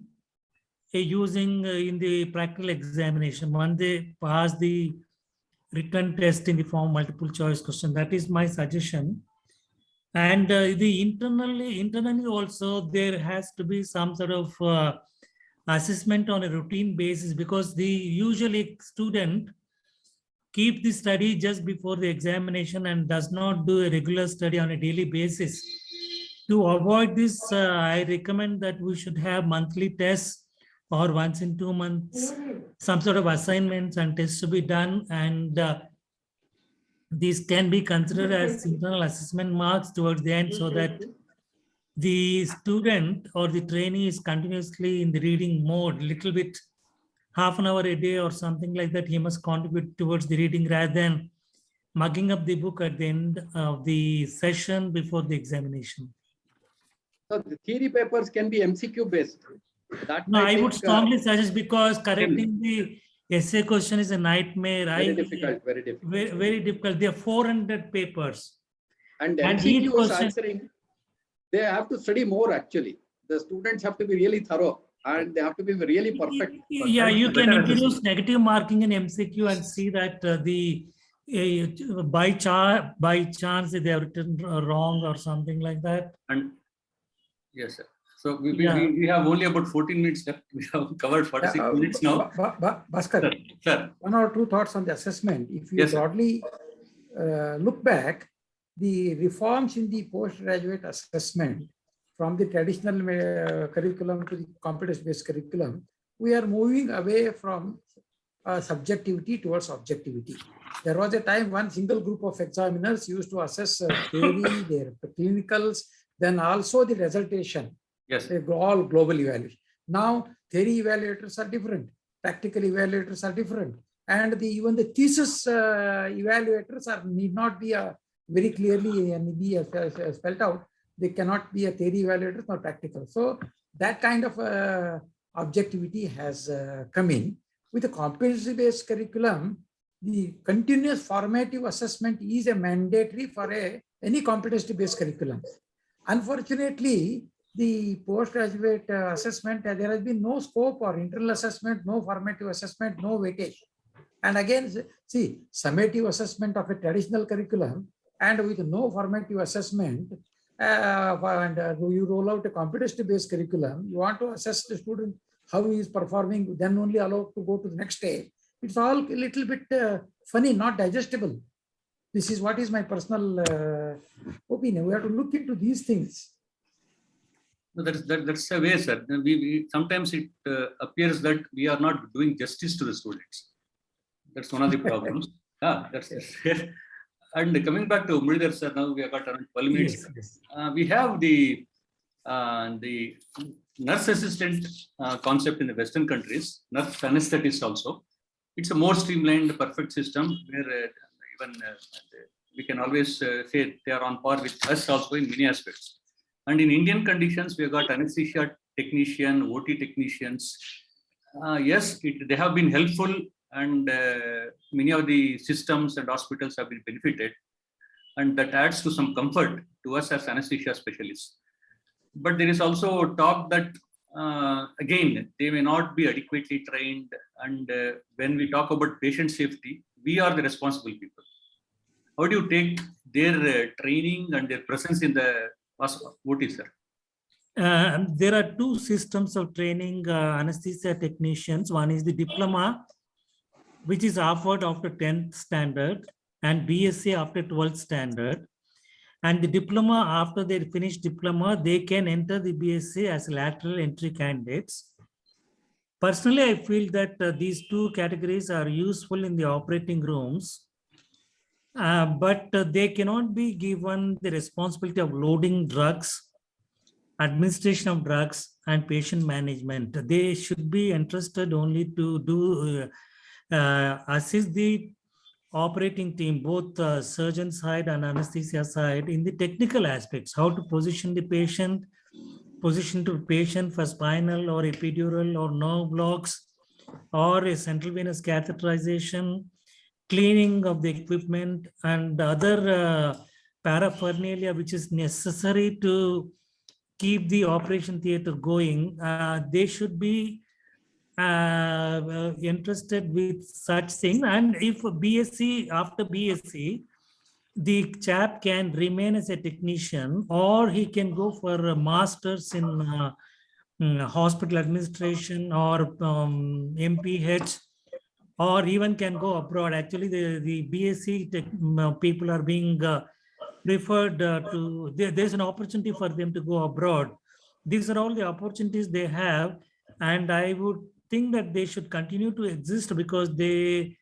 using in the practical examination when they pass the written test in the form of multiple choice question. That is my suggestion. And the internally also there has to be some sort of assessment on a routine basis, because the usually student keep the study just before the examination and does not do a regular study on a daily basis. To avoid this, I recommend that we should have monthly tests or once in 2 months, some sort of assignments and tests to be done. And these can be considered as internal assessment marks towards the end, so that the student or the trainee is continuously in the reading mode, little bit, half an hour a day or something like that. He must contribute towards the reading rather than mugging up the book at the end of the session before the examination. So the theory papers can be MCQ based. That No, I would think, strongly suggest, because correcting the essay question is a nightmare. very difficult, very difficult. Very difficult. There are 400 papers. And And each MCQ is question- answering, they have to study more actually. The students have to be really thorough and they have to be really perfect. Yeah, you can better introduce assessment. negative marking in MCQ and see that by chance they have written wrong or something like that. And yes, sir. So Yeah. we have only about 14 minutes left. We have covered 46 minutes now. Bhaskar, Sir, sir. one or two thoughts on the assessment. If you Yes, sir. broadly look back, the reforms in the postgraduate assessment from the traditional curriculum to the competence-based curriculum, we are moving away from subjectivity towards objectivity. There was a time one single group of examiners used to assess theory, their clinicals, then also the resultation. Yes, sir. All global evaluation. Now, theory evaluators are different, practical evaluators are different, and even the thesis evaluators need not be very clearly and be spelled out. They cannot be a theory evaluators nor practical. So that kind of objectivity has come in. With the competency-based curriculum, the continuous formative assessment is a mandatory for any competency-based curriculum. Unfortunately, the postgraduate assessment, there has been no scope for internal assessment, no formative assessment, no weightage. And again, see, summative assessment of a traditional curriculum and with no formative assessment, and you roll out a competency-based curriculum, you want to assess the student, how he is performing, then only allowed to go to the next stage. It's all a little bit funny, not digestible. This is what is my personal opinion. We have to look into these things. No, that's a way, sir. We sometimes it appears that we are not doing justice to the students. That's one of the problems. That's and coming back to Muridhar, sir, now we have got around 12 minutes. Yes. We have the nurse assistant concept in the Western countries, nurse anesthetist also. It's a more streamlined, perfect system where even we can always say they are on par with us also in many aspects. And in Indian conditions, we have got anesthesia technician, OT technicians. Yes, they have been helpful, and many of the systems and hospitals have been benefited. And that adds to some comfort to us as anesthesia specialists. But there is also talk that, again, they may not be adequately trained. And when we talk about patient safety, we are the responsible people. How do you take their training and their presence in the OT, sir? There are two systems of training anesthesia technicians. One is the diploma, which is offered after 10th standard, and BSc after 12th standard. And the diploma, after they finish diploma, they can enter the BSc as lateral entry candidates. Personally, I feel that these two categories are useful in the operating rooms, but they cannot be given the responsibility of loading drugs, administration of drugs, and patient management. They should be entrusted only to do assist the operating team, both surgeon side and anesthesia side, in the technical aspects, how to position the patient, position to patient for spinal or epidural or nerve blocks, or a central venous catheterization, cleaning of the equipment, and other paraphernalia which is necessary to keep the operation theater going. They should be interested with such thing. And if BSc, after BSc, the chap can remain as a technician, or he can go for a master's in hospital administration or MPH, or even can go abroad. Actually, the BSc people are being referred to, there's an opportunity for them to go abroad. These are all the opportunities they have And I would think that they should continue to exist because they,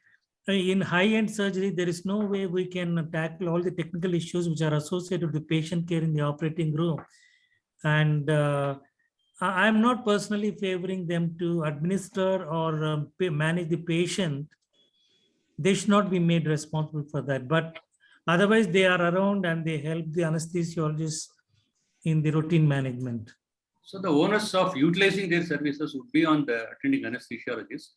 in high-end surgery, there is no way we can tackle all the technical issues which are associated with patient care in the operating room. And I'm not personally favoring them to administer or manage the patient. They should not be made responsible for that. But otherwise, they are around and they help the anesthesiologists in the routine management. So the onus of utilizing their services would be on the attending anesthesiologist,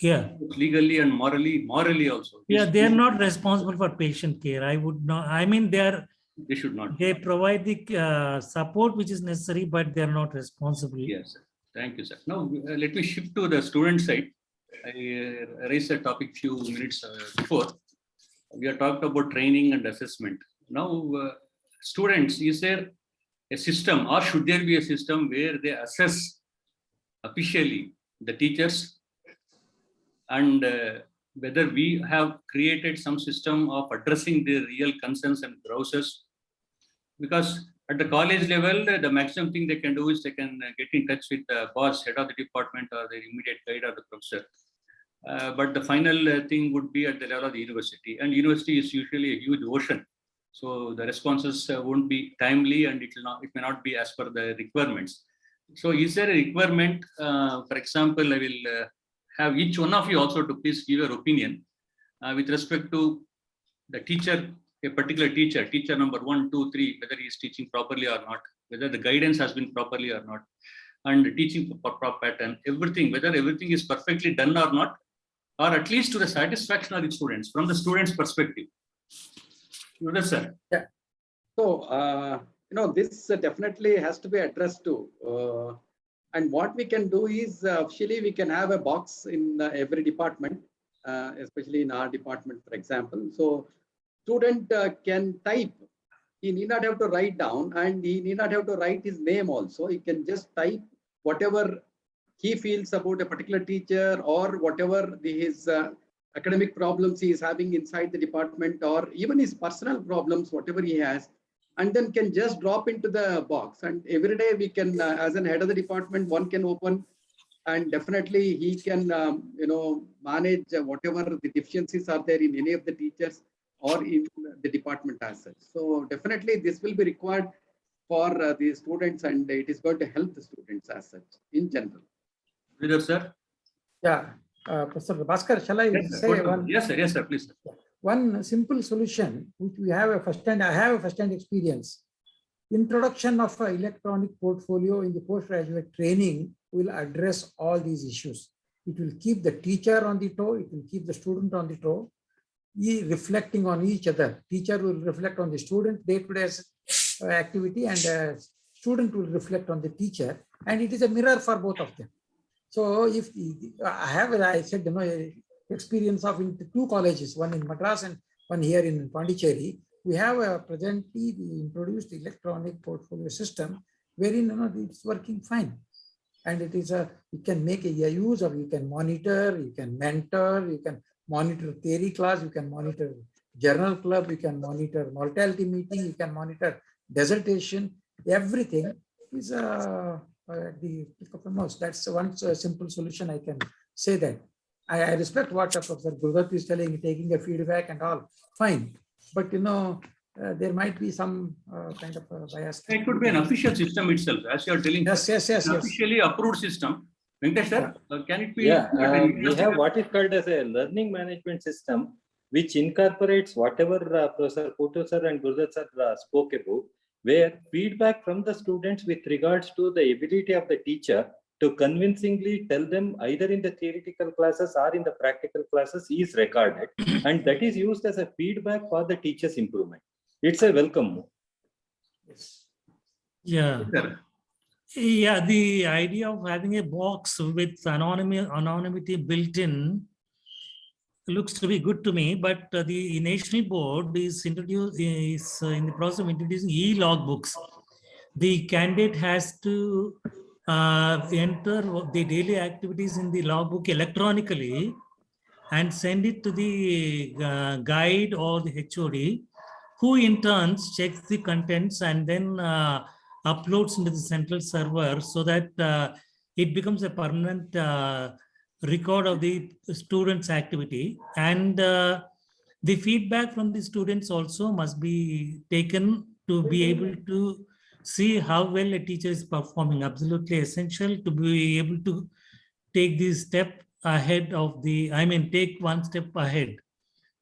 Yeah. legally and morally also. Yeah, they are not responsible for patient care. I would not, I mean, They should not. they provide the support which is necessary, but they are not responsible. Yes, sir. Thank you, sir. Now, let me shift to the student side. I raised a topic few minutes before. We are talked about training and assessment. Now, students, is there a system or should there be a system where they assess officially the teachers, and whether we have created some system of addressing their real concerns and grouses? Because at the college level, the maximum thing they can do is they can get in touch with the boss, head of the department, or the immediate guide or the professor. But the final thing would be at the level of the university, and university is usually a huge ocean. So the responses won't be timely, and it may not be as per the requirements. So is there a requirement? For example, I will have each one of you also to please give your opinion with respect to the teacher, a particular teacher, teacher number 1, 2, 3, whether he is teaching properly or not, whether the guidance has been properly or not, and the teaching proper pattern, everything, whether everything is perfectly done or not, or at least to the satisfaction of the students, from the students' perspective. Yes, sir. Yeah. So, this definitely has to be addressed too. And what we can do is, officially, we can have a box in every department, especially in our department, for example. So, student can type. He need not have to write down, and he need not have to write his name also. He can just type whatever he feels about a particular teacher, or whatever his academic problems he is having inside the department, or even his personal problems, whatever he has, and then can just drop into the box. And every day we can, as an head of the department, one can open, and definitely he can, manage whatever the deficiencies are there in any of the teachers or in the department as such. So definitely this will be required for the students, and it is going to help the students as such in general. Yes, sir. Yeah, Professor Bhaskar, shall I Yes, say sir. one? Yes, sir. Yes, sir. Please. Sir. One simple solution, which we have a first-hand, I have a first-hand experience. Introduction of an electronic portfolio in the postgraduate training will address all these issues. It will keep the teacher on the toe, it will keep the student on the toe, reflecting on each other. Teacher will reflect on the student day-to-day activity, and student will reflect on the teacher, and it is a mirror for both of them. So if I have, I said, experience of in 2 colleges, one in Madras and one here in Pondicherry, we have presently introduced electronic portfolio system wherein it's working fine. And it is you can make a use of, you can monitor, you can mentor, you can monitor theory class, you can monitor journal club, you can monitor mortality meeting, you can monitor dissertation, everything is the click of the mouse. That's one simple solution I can say that. I respect what Professor Gurgat is telling, taking a feedback and all, fine. But there might be some kind of bias. It could be an official system itself, as you are telling. Yes. An officially approved system. Venkatesh sir, can it be? Yeah, we have what is called as a learning management system, which incorporates whatever Professor Puttu sir and Gurdat sir spoke about, where feedback from the students with regards to the ability of the teacher to convincingly tell them either in the theoretical classes or in the practical classes is recorded, and that is used as a feedback for the teacher's improvement. It's a welcome move. Yes. Yeah. Sir. Yeah, the idea of having a box with anonymity built in looks to be good to me, but the National Board is in the process of introducing e-logbooks. The candidate has to enter the daily activities in the logbook electronically and send it to the guide or the HOD, who in turn checks the contents and then uploads into the central server, so that it becomes a permanent record of the students' activity. And the feedback from the students also must be taken to be able to see how well a teacher is performing. Absolutely essential to be able to take this step ahead of the, take one step ahead.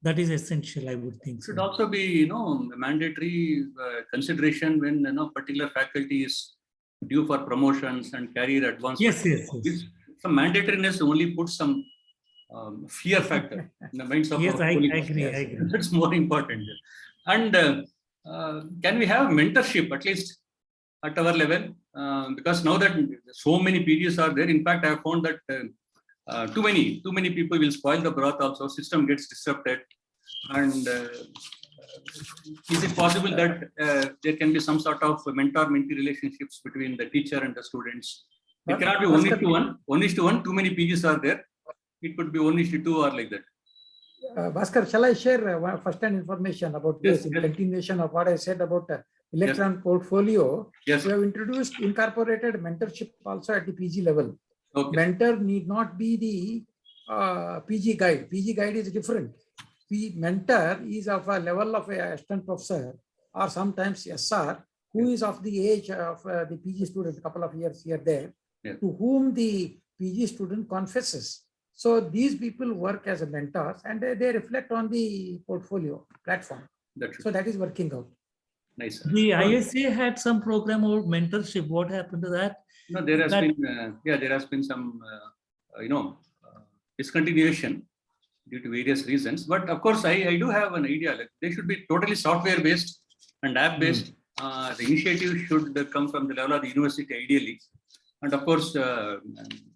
That is essential, I would think. Should So. also be, a mandatory consideration when, particular faculty is due for promotions and career advancement. Yes. Some mandatoriness only puts some fear factor in the minds of Yes, our I colleagues. agree. Yes, I agree. That's more important. And can we have mentorship at least at our level? Because now that so many PGs are there, in fact, I have found that too many people will spoil the broth also. System gets disrupted. And is it possible that there can be some sort of mentor-mentee relationships between the teacher and the students? It cannot be 1:1. 1:1. Too many PGs are there. It could be 1:2 or like that. Bhaskar, shall I share first-hand information about this in continuation of what I said about electron portfolio? Yes. We have incorporated mentorship also at the PG level. Okay. Mentor need not be the PG guide. PG guide is different. Mentor is of a level of a assistant professor or sometimes SR, who is of the age of the PG student, a couple of years here there, to whom the PG student confesses. So these people work as a mentors and they reflect on the portfolio platform. So that is working out. Nice. The ISA had some program of mentorship. What happened to that? No, there has been some, discontinuation due to various reasons. But of course, I do have an idea. Like they should be totally software based and app based. The initiative should come from the level of the university ideally. And of course,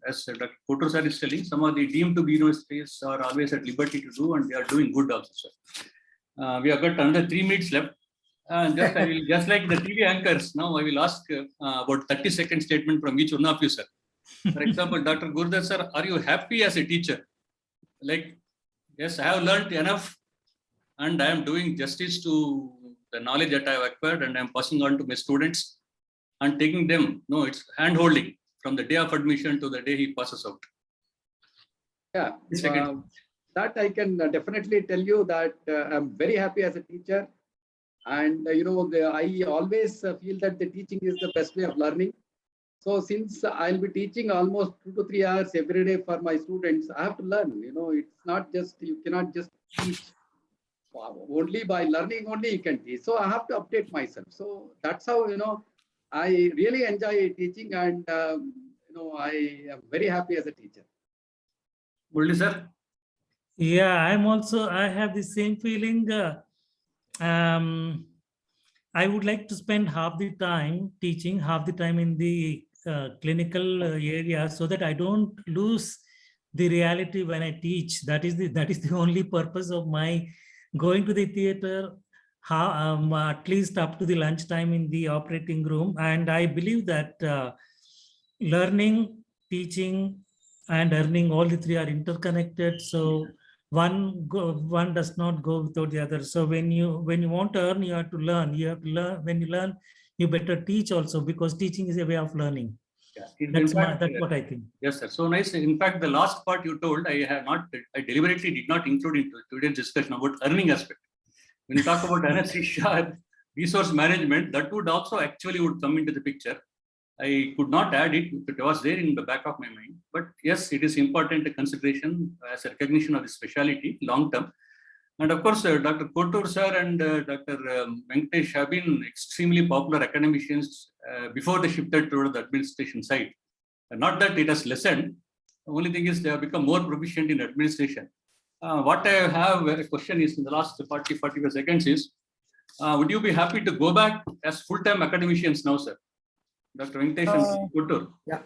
as Dr. Kotur sir is telling, some of the deemed to be universities are always at liberty to do, and they are doing good also, sir. We have got another 3 minutes left. Just like the TV anchors, now I will ask about 30-second statement from each one of you, sir. For example, Dr. Gurdar sir, are you happy as a teacher? Like, yes, I have learned enough and I am doing justice to the knowledge that I have acquired and I am passing on to my students and taking them. No, it's hand holding from the day of admission to the day he passes out. Yeah, that I can definitely tell you that I'm very happy as a teacher. And, I always feel that the teaching is the best way of learning. So since I'll be teaching almost 2 to 3 hours every day for my students, I have to learn. It's not just, you cannot just teach. Only by learning only you can teach. So I have to update myself. So that's how, I really enjoy teaching and, I am very happy as a teacher. Murli sir? Yeah, I have the same feeling. I would like to spend half the time teaching, half the time in the clinical area, so that I don't lose the reality when I teach. That is the only purpose of my going to the theater, at least up to the lunchtime in the operating room. And I believe that learning, teaching, and earning, all the three are interconnected. So one does not go without the other. So when you want to earn, you have to learn. When you learn, you better teach also, because teaching is a way of learning. Yeah. That's what I think. Yes, sir. So nice. In fact, the last part you told, I deliberately did not include into today's discussion about earning aspect. When you talk about anesthesia, resource management, that would also actually come into the picture. I could not add it, it was there in the back of my mind. But yes, it is important consideration as a recognition of the specialty long term. And of course, Dr. Kotur sir and Dr. Venkatesh have been extremely popular academicians before they shifted toward the administration side. Not that it has lessened. The only thing is they have become more proficient in administration. What I have a question is in the last 45 seconds is, would you be happy to go back as full-time academicians now, sir? Dr. Venkatesh and Kotur. Yeah.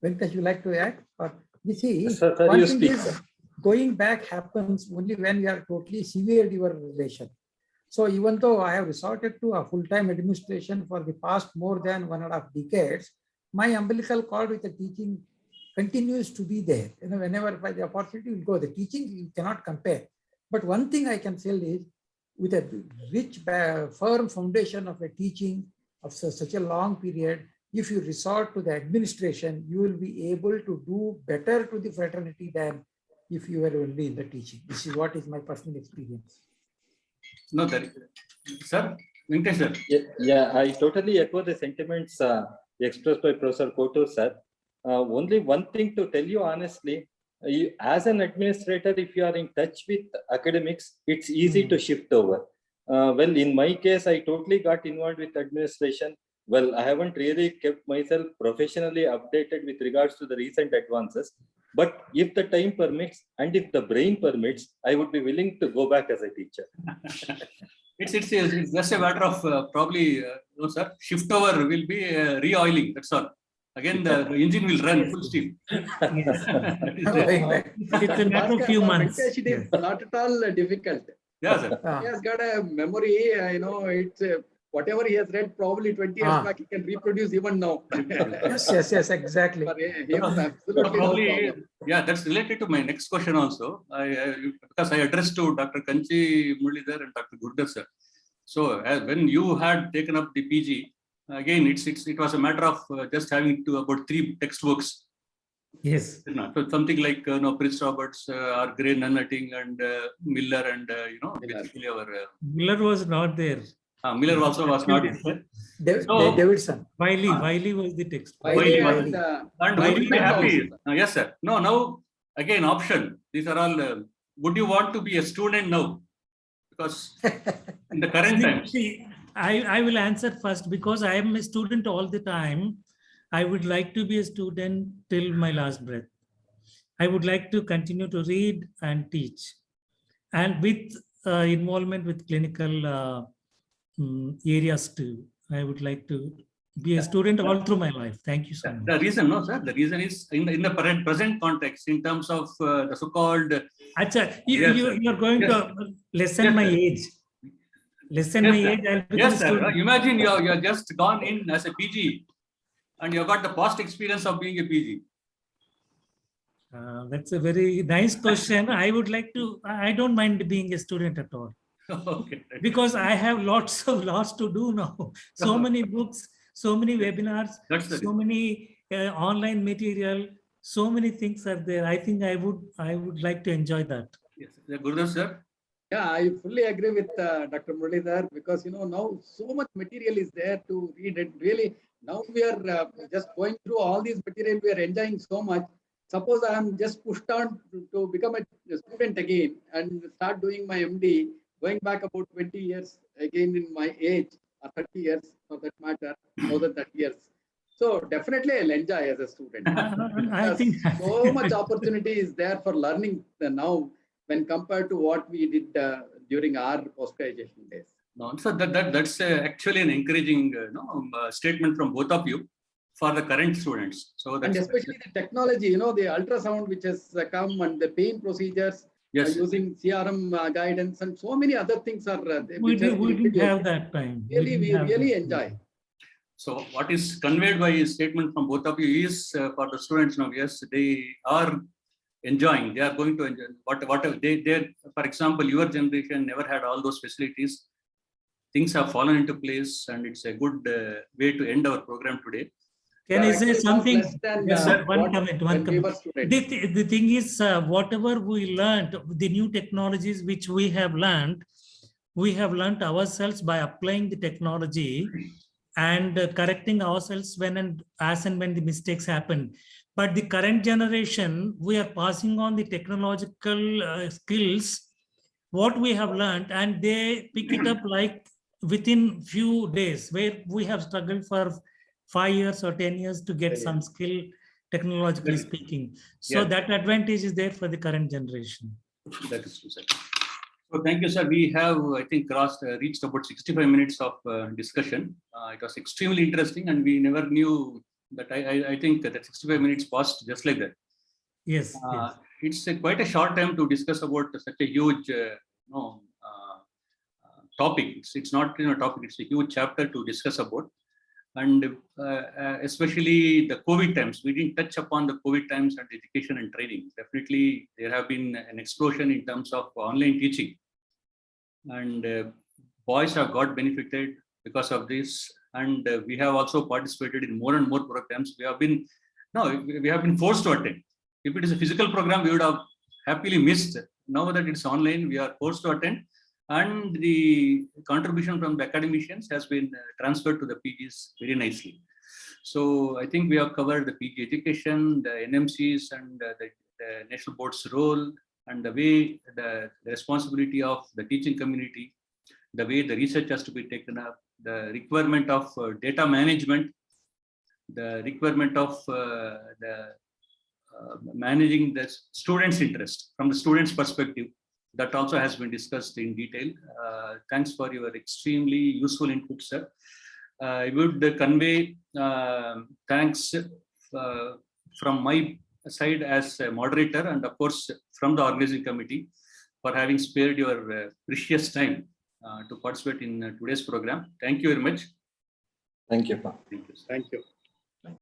Venkatesh, you like to add? Or you see, Sir, one you thing speak. is going back happens only when you are totally severed your relation. So even though I have resorted to a full-time administration for the past more than 1.5 decades, my umbilical cord with the teaching continues to be there. Whenever by the opportunity will go, the teaching you cannot compare. But one thing I can tell is, with a rich, firm foundation of a teaching of such a long period, if you resort to the administration, you will be able to do better to the fraternity than if you were only in the teaching. This is what is my personal experience. No, that, sir, Venkatesh sir. Yeah, I totally echo the sentiments expressed by Professor Kotur, sir. Only one thing to tell you honestly, as an administrator, if you are in touch with academics, it's easy to shift over. Well, in my case, I totally got involved with administration. Well, I haven't really kept myself professionally updated with regards to the recent advances. But if the time permits and if the brain permits, I would be willing to go back as a teacher. It's just a matter of probably, no, sir, shift over will be re-oiling. That's all. Again, the engine will run full steam. That is there. It's a matter of few months. Venkatesh, it is not at all difficult. Yeah, sir. He has got a memory, it's whatever he has read probably 20 years back, he can reproduce even now. Yes, exactly. For him, absolutely no Probably, problem. yeah, that's related to my next question also. Because I addressed to Dr. Kanchi Muralidhar and Dr. Gurdar sir. So when you had taken up the PG, again, it was a matter of just having to about 3 textbooks. Yes. So something like Prince Roberts or Gray Nunnating and Miller and basically our Miller was not there. Miller also was not there. So- Davidson. Wiley was the text. Wiley. And, And would you be happy? Yes, sir. No, now again option. These are all. Would you want to be a student now? Because in the current times. See, I will answer first because I am a student all the time. I would like to be a student till my last breath. I would like to continue to read and teach, and with involvement with clinical areas too. I would like to be a student all through my life. Thank you so much. The reason, no, sir. The reason is in the present context, in terms of the so-called. Acha, Yes, you are going Yes. to lessen Yes, my sir. age. Lessen Yes, my sir. age. I'll become Yes, a sir. student. Imagine you're just gone in as a PG, and you've got the past experience of being a PG. That's a very nice question. I would like to. I don't mind being a student at all. Okay. Because I have lots to do now. So many books, so many webinars, That's the so many online material, so many things are there. I think I would like to enjoy that. Yes, Gurudar sir. Yeah, I fully agree with Dr. Muralidhar because now so much material is there to read it. Really, now we are just going through all these material. We are enjoying so much. Suppose I am just pushed on to become a student again and start doing my MD, going back about 20 years again in my age, or 30 years for that matter, more than 30 years. So definitely I'll enjoy as a student. I think So much opportunity is there for learning now when compared to what we did during our post-graduation days. No, so that's actually an encouraging statement from both of you for the current students. So And that's especially the technology, the ultrasound which has come and the pain procedures yes. using CRM guidance and so many other things are we which has been didn't introduced. have that time. Really, didn't we have really that. enjoy. So what is conveyed by a statement from both of you is for the students now, yes, they are enjoying, they are going to enjoy whatever they, for example, your generation never had all those facilities. Things have fallen into place and it's a good way to end our program today. Can I say Actually, something? less than, Yes, sir. One what- comment. when we were students. The thing is, whatever we learned, the new technologies which we have learned ourselves by applying the technology and correcting ourselves when and as and when the mistakes happen. But the current generation, we are passing on the technological skills, what we have learned, and they pick it up like within few days, where we have struggled for 5 years or 10 years to get some skill, technologically Yes. speaking. So Yeah. that advantage is there for the current generation. That is true, sir. So thank you, sir. We have, I think, reached about 65 minutes of discussion. It was extremely interesting, and we never knew that. I think that 65 minutes passed just like that. Yes, yes. It's quite a short time to discuss about such a huge, topic. It's not a topic. It's a huge chapter to discuss about, and especially the COVID times. We didn't touch upon the COVID times and education and training. Definitely, there have been an explosion in terms of online teaching, and boys have got benefited because of this. and we have also participated in more and more programs. We have been forced to attend. If it is a physical program, we would have happily missed. Now that it's online, we are forced to attend, and the contribution from the academicians has been transferred to the PGs very nicely. So I think we have covered the PG education, the NMCs, and the national board's role, and the way the responsibility of the teaching community, the way the research has to be taken up, the requirement of data management, the requirement of managing the students' interest from the students' perspective. That also has been discussed in detail. Thanks for your extremely useful input, sir. I would convey thanks from my side as a moderator, and of course from the organizing committee, for having spared your precious time to participate in today's program. Thank you very much. Thank you. Thank you, sir. Thank you.